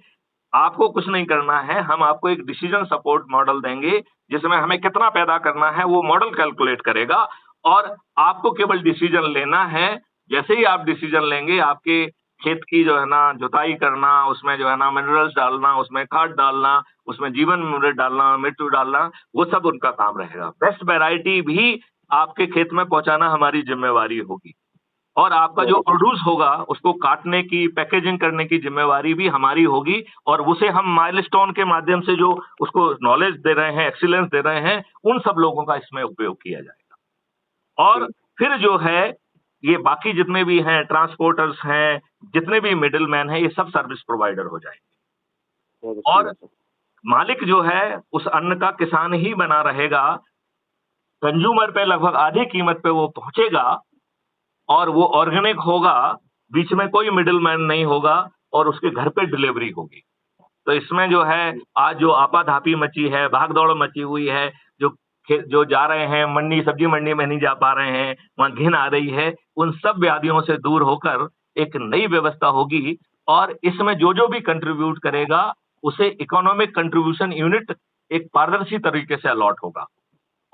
आपको कुछ नहीं करना है, हम आपको एक डिसीजन सपोर्ट मॉडल देंगे जिसमें हमें कितना पैदा करना है वो मॉडल कैलकुलेट करेगा, और आपको केवल डिसीजन लेना है। जैसे ही आप डिसीजन लेंगे, आपके खेत की जो है ना जुताई करना, उसमें जो है ना मिनरल्स डालना, उसमें खाद डालना, उसमें जीवन अमृत डालना, मिट्टी डालना, वो सब उनका काम रहेगा। बेस्ट वैरायटी भी आपके खेत में पहुंचाना हमारी जिम्मेवारी होगी, और आपका जो प्रोड्यूस होगा उसको काटने की, पैकेजिंग करने की जिम्मेवारी भी हमारी होगी। और उसे हम माइलस्टोन के माध्यम से जो उसको नॉलेज दे रहे हैं, एक्सीलेंस दे रहे हैं, उन सब लोगों का इसमें उपयोग किया जाएगा। और फिर जो है ये बाकी जितने भी हैं ट्रांसपोर्टर्स हैं, जितने भी मिडिल मैन हैं, ये सब सर्विस प्रोवाइडर हो जाएंगे। और मालिक जो है उस अन्न का किसान ही बना रहेगा, कंज्यूमर पे लगभग आधी कीमत पे वो पहुंचेगा, और वो ऑर्गेनिक होगा, बीच में कोई मिडिल मैन नहीं होगा, और उसके घर पे डिलीवरी होगी। तो इसमें जो है आज जो आपाधापी मची है, भागदौड़ मची हुई है, जो जा रहे हैं मंडी, सब्जी मंडी में नहीं जा पा रहे हैं, वहां घिन आ रही है, उन सब व्याधियों से दूर होकर एक नई व्यवस्था होगी। और इसमें जो भी कंट्रीब्यूट करेगा उसे इकोनॉमिक कंट्रीब्यूशन यूनिट एक पारदर्शी तरीके से अलॉट होगा,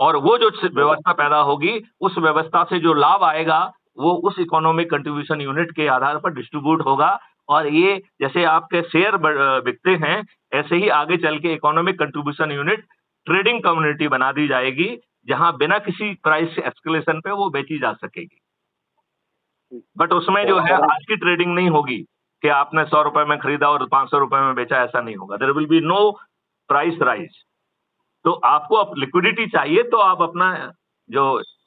और वो जो व्यवस्था पैदा होगी उस व्यवस्था से जो लाभ आएगा वो उस इकोनॉमिक कंट्रीब्यूशन यूनिट के आधार पर डिस्ट्रीब्यूट होगा। और ये जैसे आपके शेयर बिकते हैं, ऐसे ही आगे चल के economic contribution unit trading community बना दी जाएगी, जहां बिना किसी प्राइस एस्केलेशन पे वो बेची जा सकेगी। बट उसमें जो है आज की ट्रेडिंग नहीं होगी, कि आपने 100 रुपए में खरीदा और 500 रुपए में बेचा, ऐसा नहीं होगा। There will be no price rise. तो आपको अब लिक्विडिटी चाहिए तो आप अपना जो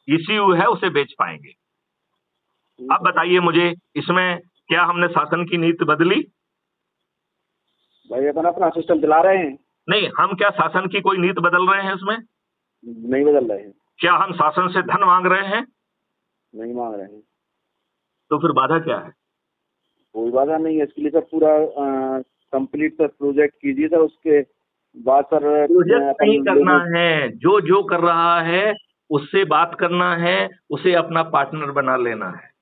ईसीयू है उसे बेच पाएंगे। अब बताइए मुझे, इसमें क्या हमने शासन की नीति बदली? भाई अपन अपना सिस्टम चला रहे हैं। नहीं, हम क्या शासन की कोई नीति बदल रहे हैं उसमें? नहीं बदल रहे हैं। क्या हम शासन से धन मांग रहे हैं? नहीं मांग रहे हैं। तो फिर बाधा क्या है? कोई बाधा नहीं है। इसके लिए सर पूरा कंप्लीट सर प्रोजेक्ट कीजिए सर, उसके बाद सर प्रोजेक्ट नहीं करना है, जो जो कर रहा है उससे बात करना है, उसे अपना पार्टनर बना लेना है।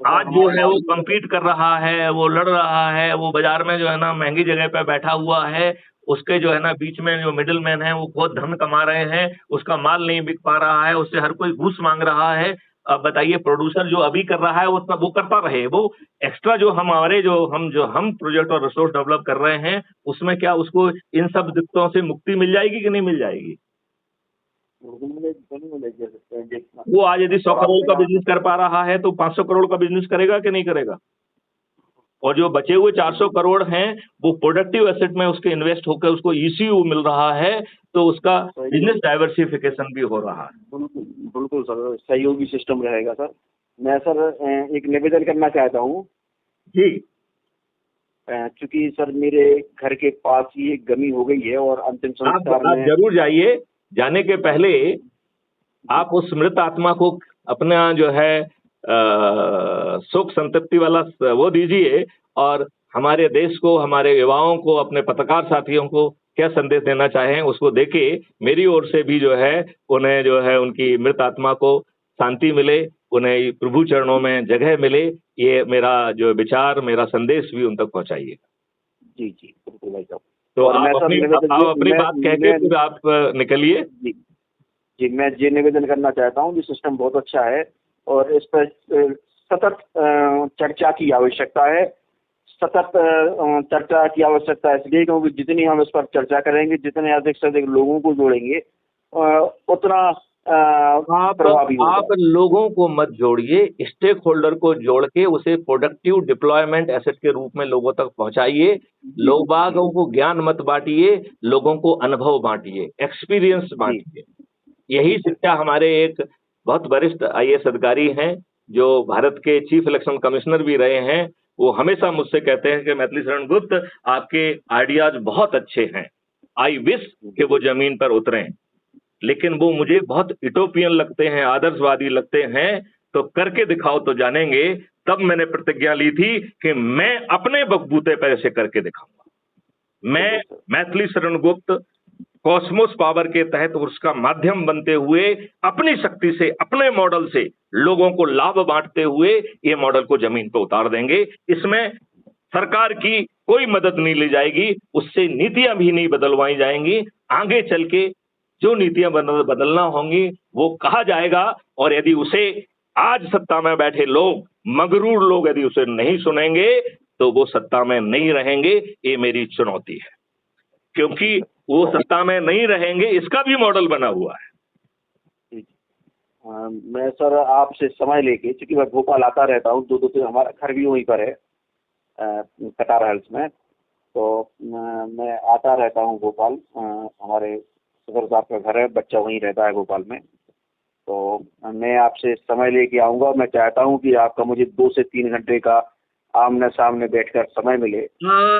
आज जो है वो कम्पीट कर रहा है, वो लड़ रहा है, वो बाजार में जो है ना महंगी जगह पे बैठा हुआ है, उसके जो है ना बीच में जो मिडिल मैन है वो बहुत धन कमा रहे हैं, उसका माल नहीं बिक पा रहा है, उससे हर कोई घूस मांग रहा है। अब बताइए, प्रोड्यूसर जो अभी कर रहा है वो करता रहे, वो एक्स्ट्रा जो हमारे जो हम प्रोजेक्ट और रिसोर्स डेवलप कर रहे हैं उसमें क्या उसको इन सब दिक्कतों से मुक्ति मिल जाएगी कि नहीं मिल जाएगी? वो आज यदि 100 करोड़ का बिजनेस कर पा रहा है तो 500 करोड़ का बिजनेस करेगा कि नहीं करेगा? और जो बचे हुए 400 करोड़ हैं वो प्रोडक्टिव एसेट में उसके इन्वेस्ट होकर उसको ईसीयू मिल रहा है, तो उसका बिजनेस डाइवर्सिफिकेशन भी हो रहा है। बिल्कुल सर, सहयोगी सिस्टम रहेगा सर। मैं सर एक निवेदन करना चाहता हूँ जी। क्योंकि सर मेरे घर के पास ही एक गमी हो गई है और अंतिम संस्कार आप जरूर जाइए। जाने के पहले आप उस मृत आत्मा को अपना जो है शोक संतृप्ति वाला वो दीजिए, और हमारे देश को, हमारे युवाओं को, अपने पत्रकार साथियों को क्या संदेश देना चाहें उसको देके मेरी ओर से भी जो है उन्हें जो है उनकी मृत आत्मा को शांति मिले, उन्हें प्रभु चरणों में जगह मिले, ये मेरा जो विचार, मेरा संदेश भी उन तक पहुंचाइए। जी जी बिल्कुल भाई साहब। तो आप अपनी बात कह के फिर आप निकलिए। जी मैं ये निवेदन करना चाहता हूँ, ये सिस्टम बहुत अच्छा है और इस पर सतत चर्चा की आवश्यकता है। सतत चर्चा की आवश्यकता है इसलिए क्योंकि जितनी हम इस पर चर्चा करेंगे, जितने अधिक से अधिक लोगों को जोड़ेंगे उतना प्रभावी होगा। आप लोगों को मत जोड़िए, स्टेक होल्डर को जोड़ के उसे प्रोडक्टिव डिप्लॉयमेंट एसेट के रूप में लोगों तक पहुंचाइए। लोगों को ज्ञान मत बांटिए, लोगों को अनुभव बांटिए, एक्सपीरियंस बांटिए। यही शिक्षा हमारे एक बहुत वरिष्ठ आईएएस अधिकारी हैं जो भारत के चीफ इलेक्शन कमिश्नर भी रहे हैं, वो हमेशा मुझसे कहते हैं कि मैथिली शरण गुप्त, आपके आइडियाज बहुत अच्छे हैं, आई विश कि वो जमीन पर उतरें, लेकिन वो मुझे बहुत यूटोपियन लगते हैं, आदर्शवादी लगते हैं, तो करके दिखाओ तो जानेंगे। तब मैंने प्रतिज्ञा ली थी कि मैं अपने बलबूते पर ऐसे करके दिखाऊंगा। मैं मैथिली शरण गुप्त कॉस्मोस पावर के तहत उसका माध्यम बनते हुए अपनी शक्ति से, अपने मॉडल से लोगों को लाभ बांटते हुए ये मॉडल को जमीन पर उतार देंगे। इसमें सरकार की कोई मदद नहीं ली जाएगी, उससे नीतियां भी नहीं बदलवाई जाएंगी। आगे चल के जो नीतियां बदलना होंगी वो कहा जाएगा, और यदि उसे आज सत्ता में बैठे लोग, मगरूर लोग यदि उसे नहीं सुनेंगे तो वो सत्ता में नहीं रहेंगे। ये मेरी चुनौती है, क्योंकि वो सत्ता में नहीं रहेंगे, इसका भी मॉडल बना हुआ है। मैं सर आपसे समय लेके, क्योंकि मैं भोपाल आता रहता हूँ, दो तीन, हमारा घर भी वहीं पर है कटारा हिल्स में, तो मैं आता रहता हूँ भोपाल। हमारे सदर साहब का घर है, बच्चा वहीं रहता है भोपाल में, तो मैं आपसे समय लेके आऊँगा। मैं चाहता हूँ कि आपका मुझे 2 से 3 घंटे का आमने सामने बैठकर समय मिले।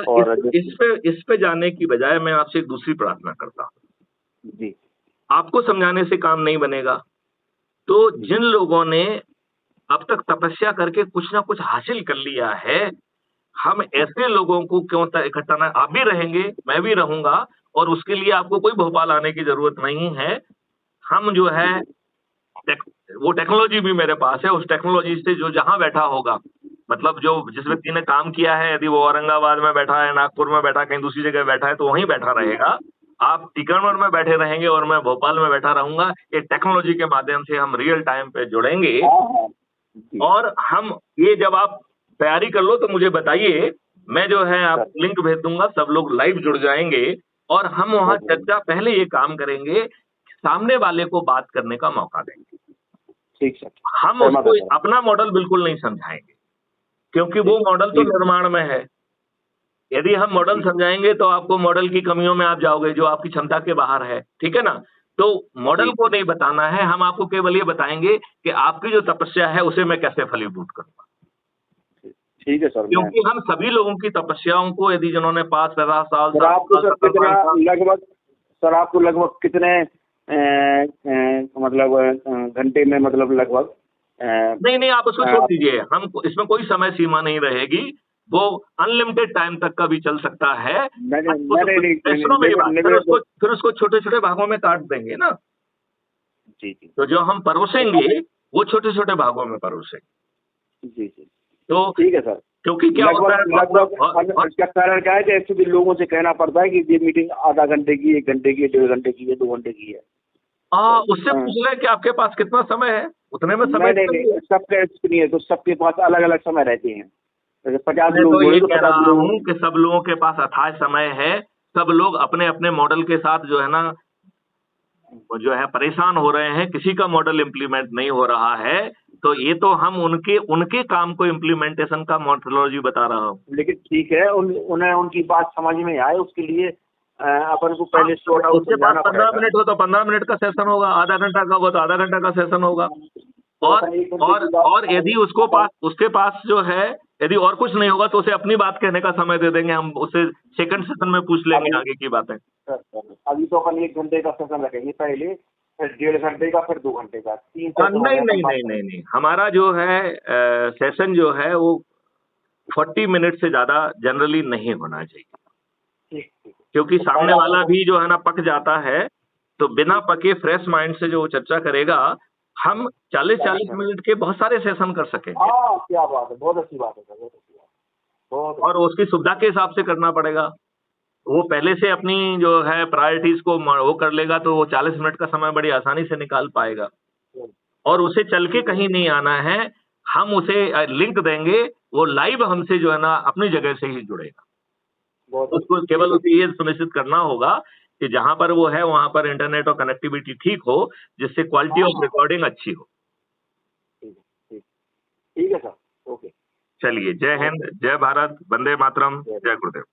और इस पे जाने की बजाय मैं आपसे एक दूसरी प्रार्थना करता हूँ। जी, आपको समझाने से काम नहीं बनेगा, तो जिन लोगों ने अब तक तपस्या करके कुछ ना कुछ हासिल कर लिया है, हम ऐसे लोगों को क्यों इकट्ठा ना, आप भी रहेंगे, मैं भी रहूंगा, और उसके लिए आपको कोई भोपाल आने की जरूरत नहीं है। हम जो है वो टेक्नोलॉजी भी मेरे पास है, उस टेक्नोलॉजी से जो जहां बैठा होगा, मतलब जो जिस व्यक्ति ने काम किया है, यदि वो औरंगाबाद में बैठा है, नागपुर में बैठा, कहीं दूसरी जगह बैठा है, तो वहीं बैठा रहेगा। आप टीकमगढ़ में बैठे रहेंगे और मैं भोपाल में बैठा रहूंगा। ये टेक्नोलॉजी के माध्यम से हम रियल टाइम पे जुड़ेंगे, और हम ये जब आप तैयारी कर लो तो मुझे बताइए, मैं जो है आप लिंक भेज दूंगा, सब लोग लाइव जुड़ जाएंगे, और हम वहां चर्चा पहले ये काम करेंगे, सामने वाले को बात करने का मौका देंगे। ठीक है, हम उसको अपना मॉडल बिल्कुल नहीं समझाएंगे, क्योंकि वो मॉडल तो निर्माण में है। यदि हम मॉडल समझाएंगे तो आपको मॉडल की कमियों में आप जाओगे जो आपकी क्षमता के बाहर है, ठीक है ना। तो मॉडल को नहीं बताना है, हम आपको केवल ये बताएंगे कि आपकी जो तपस्या है उसे मैं कैसे फलीभूत करूंगा। ठीक है सर। क्योंकि हम सभी लोगों की तपस्याओं को, यदि जिन्होंने 5-10 साल सर आपको सर कितना लगभग, सर आपको लगभग कितने मतलब घंटे में, मतलब लगभग नहीं आप उसको छोड़ दीजिए, हम इसमें कोई समय सीमा नहीं रहेगी, वो अनलिमिटेड टाइम तक का भी चल सकता है। फिर उसको छोटे छोटे भागों में काट देंगे ना। जी। तो जो हम परोसेंगे वो छोटे छोटे भागों में परोसेंगे। जी। तो ठीक है सर। क्योंकि क्या होता है, लगभग इसका कारण क्या है कि एक्चुअली लोगों से कहना पड़ता है कि ये मीटिंग आधा घंटे की, 1 घंटे की, 1.5 घंटे की है, 2 घंटे की है। उससे पूछ लें कि आपके पास कितना समय है, उतने में समय नहीं सबके नहीं है, तो सबके पास अलग अलग समय रहते हैं। 50 लोग तो ये कह रहा हूँ कि सब लोगों के पास अथाह समय है, सब लोग अपने अपने मॉडल के साथ जो है ना जो है परेशान हो रहे हैं, किसी का मॉडल इम्प्लीमेंट नहीं हो रहा है। तो ये तो हम उनके काम को इम्प्लीमेंटेशन का मेथोडोलॉजी बता रहा हूँ। लेकिन ठीक है, उन्हें उनकी बात समझ में आए उसके लिए अपन को पहले उसके पास 15 मिनट हो तो 15 मिनट का सेशन होगा, आधा घंटा का हो तो आधा घंटा का सेशन होगा। और यदि उसके पास जो है, यदि और कुछ नहीं होगा तो उसे अपनी बात कहने का समय दे देंगे, हम उससे सेकंड सेशन में पूछ लेंगे आगे की बातें। अभी तो अपन 1 घंटे का सेशन रखेंगे पहले, फिर 1.5 घंटे का, फिर 2 घंटे का, 3 नहीं, हमारा जो है सेशन जो है वो 40 मिनट से ज्यादा जनरली नहीं होना चाहिए। क्योंकि सामने वाला भी जो है ना पक जाता है, तो बिना पके फ्रेश माइंड से जो चर्चा करेगा, हम 40-40 मिनट के बहुत सारे सेशन कर सकेंगे। क्या बात है, बहुत अच्छी बात है सर, बहुत अच्छी बात। और उसकी सुविधा के हिसाब से करना पड़ेगा। वो पहले से अपनी जो है प्रायोरिटीज को वो कर लेगा तो वो 40 मिनट का समय बड़ी आसानी से निकाल पाएगा। और उसे चल के कहीं नहीं आना है, हम उसे लिंक देंगे, वो लाइव हमसे जो है ना अपनी जगह से ही जुड़ेगा। उसको केवल उसे ये सुनिश्चित करना होगा कि जहां पर वो है वहां पर इंटरनेट और कनेक्टिविटी ठीक हो, जिससे क्वालिटी ऑफ रिकॉर्डिंग अच्छी हो। ठीक है सर, ओके। चलिए, जय हिंद, जय भारत, वंदे मातरम, जय गुरुदेव।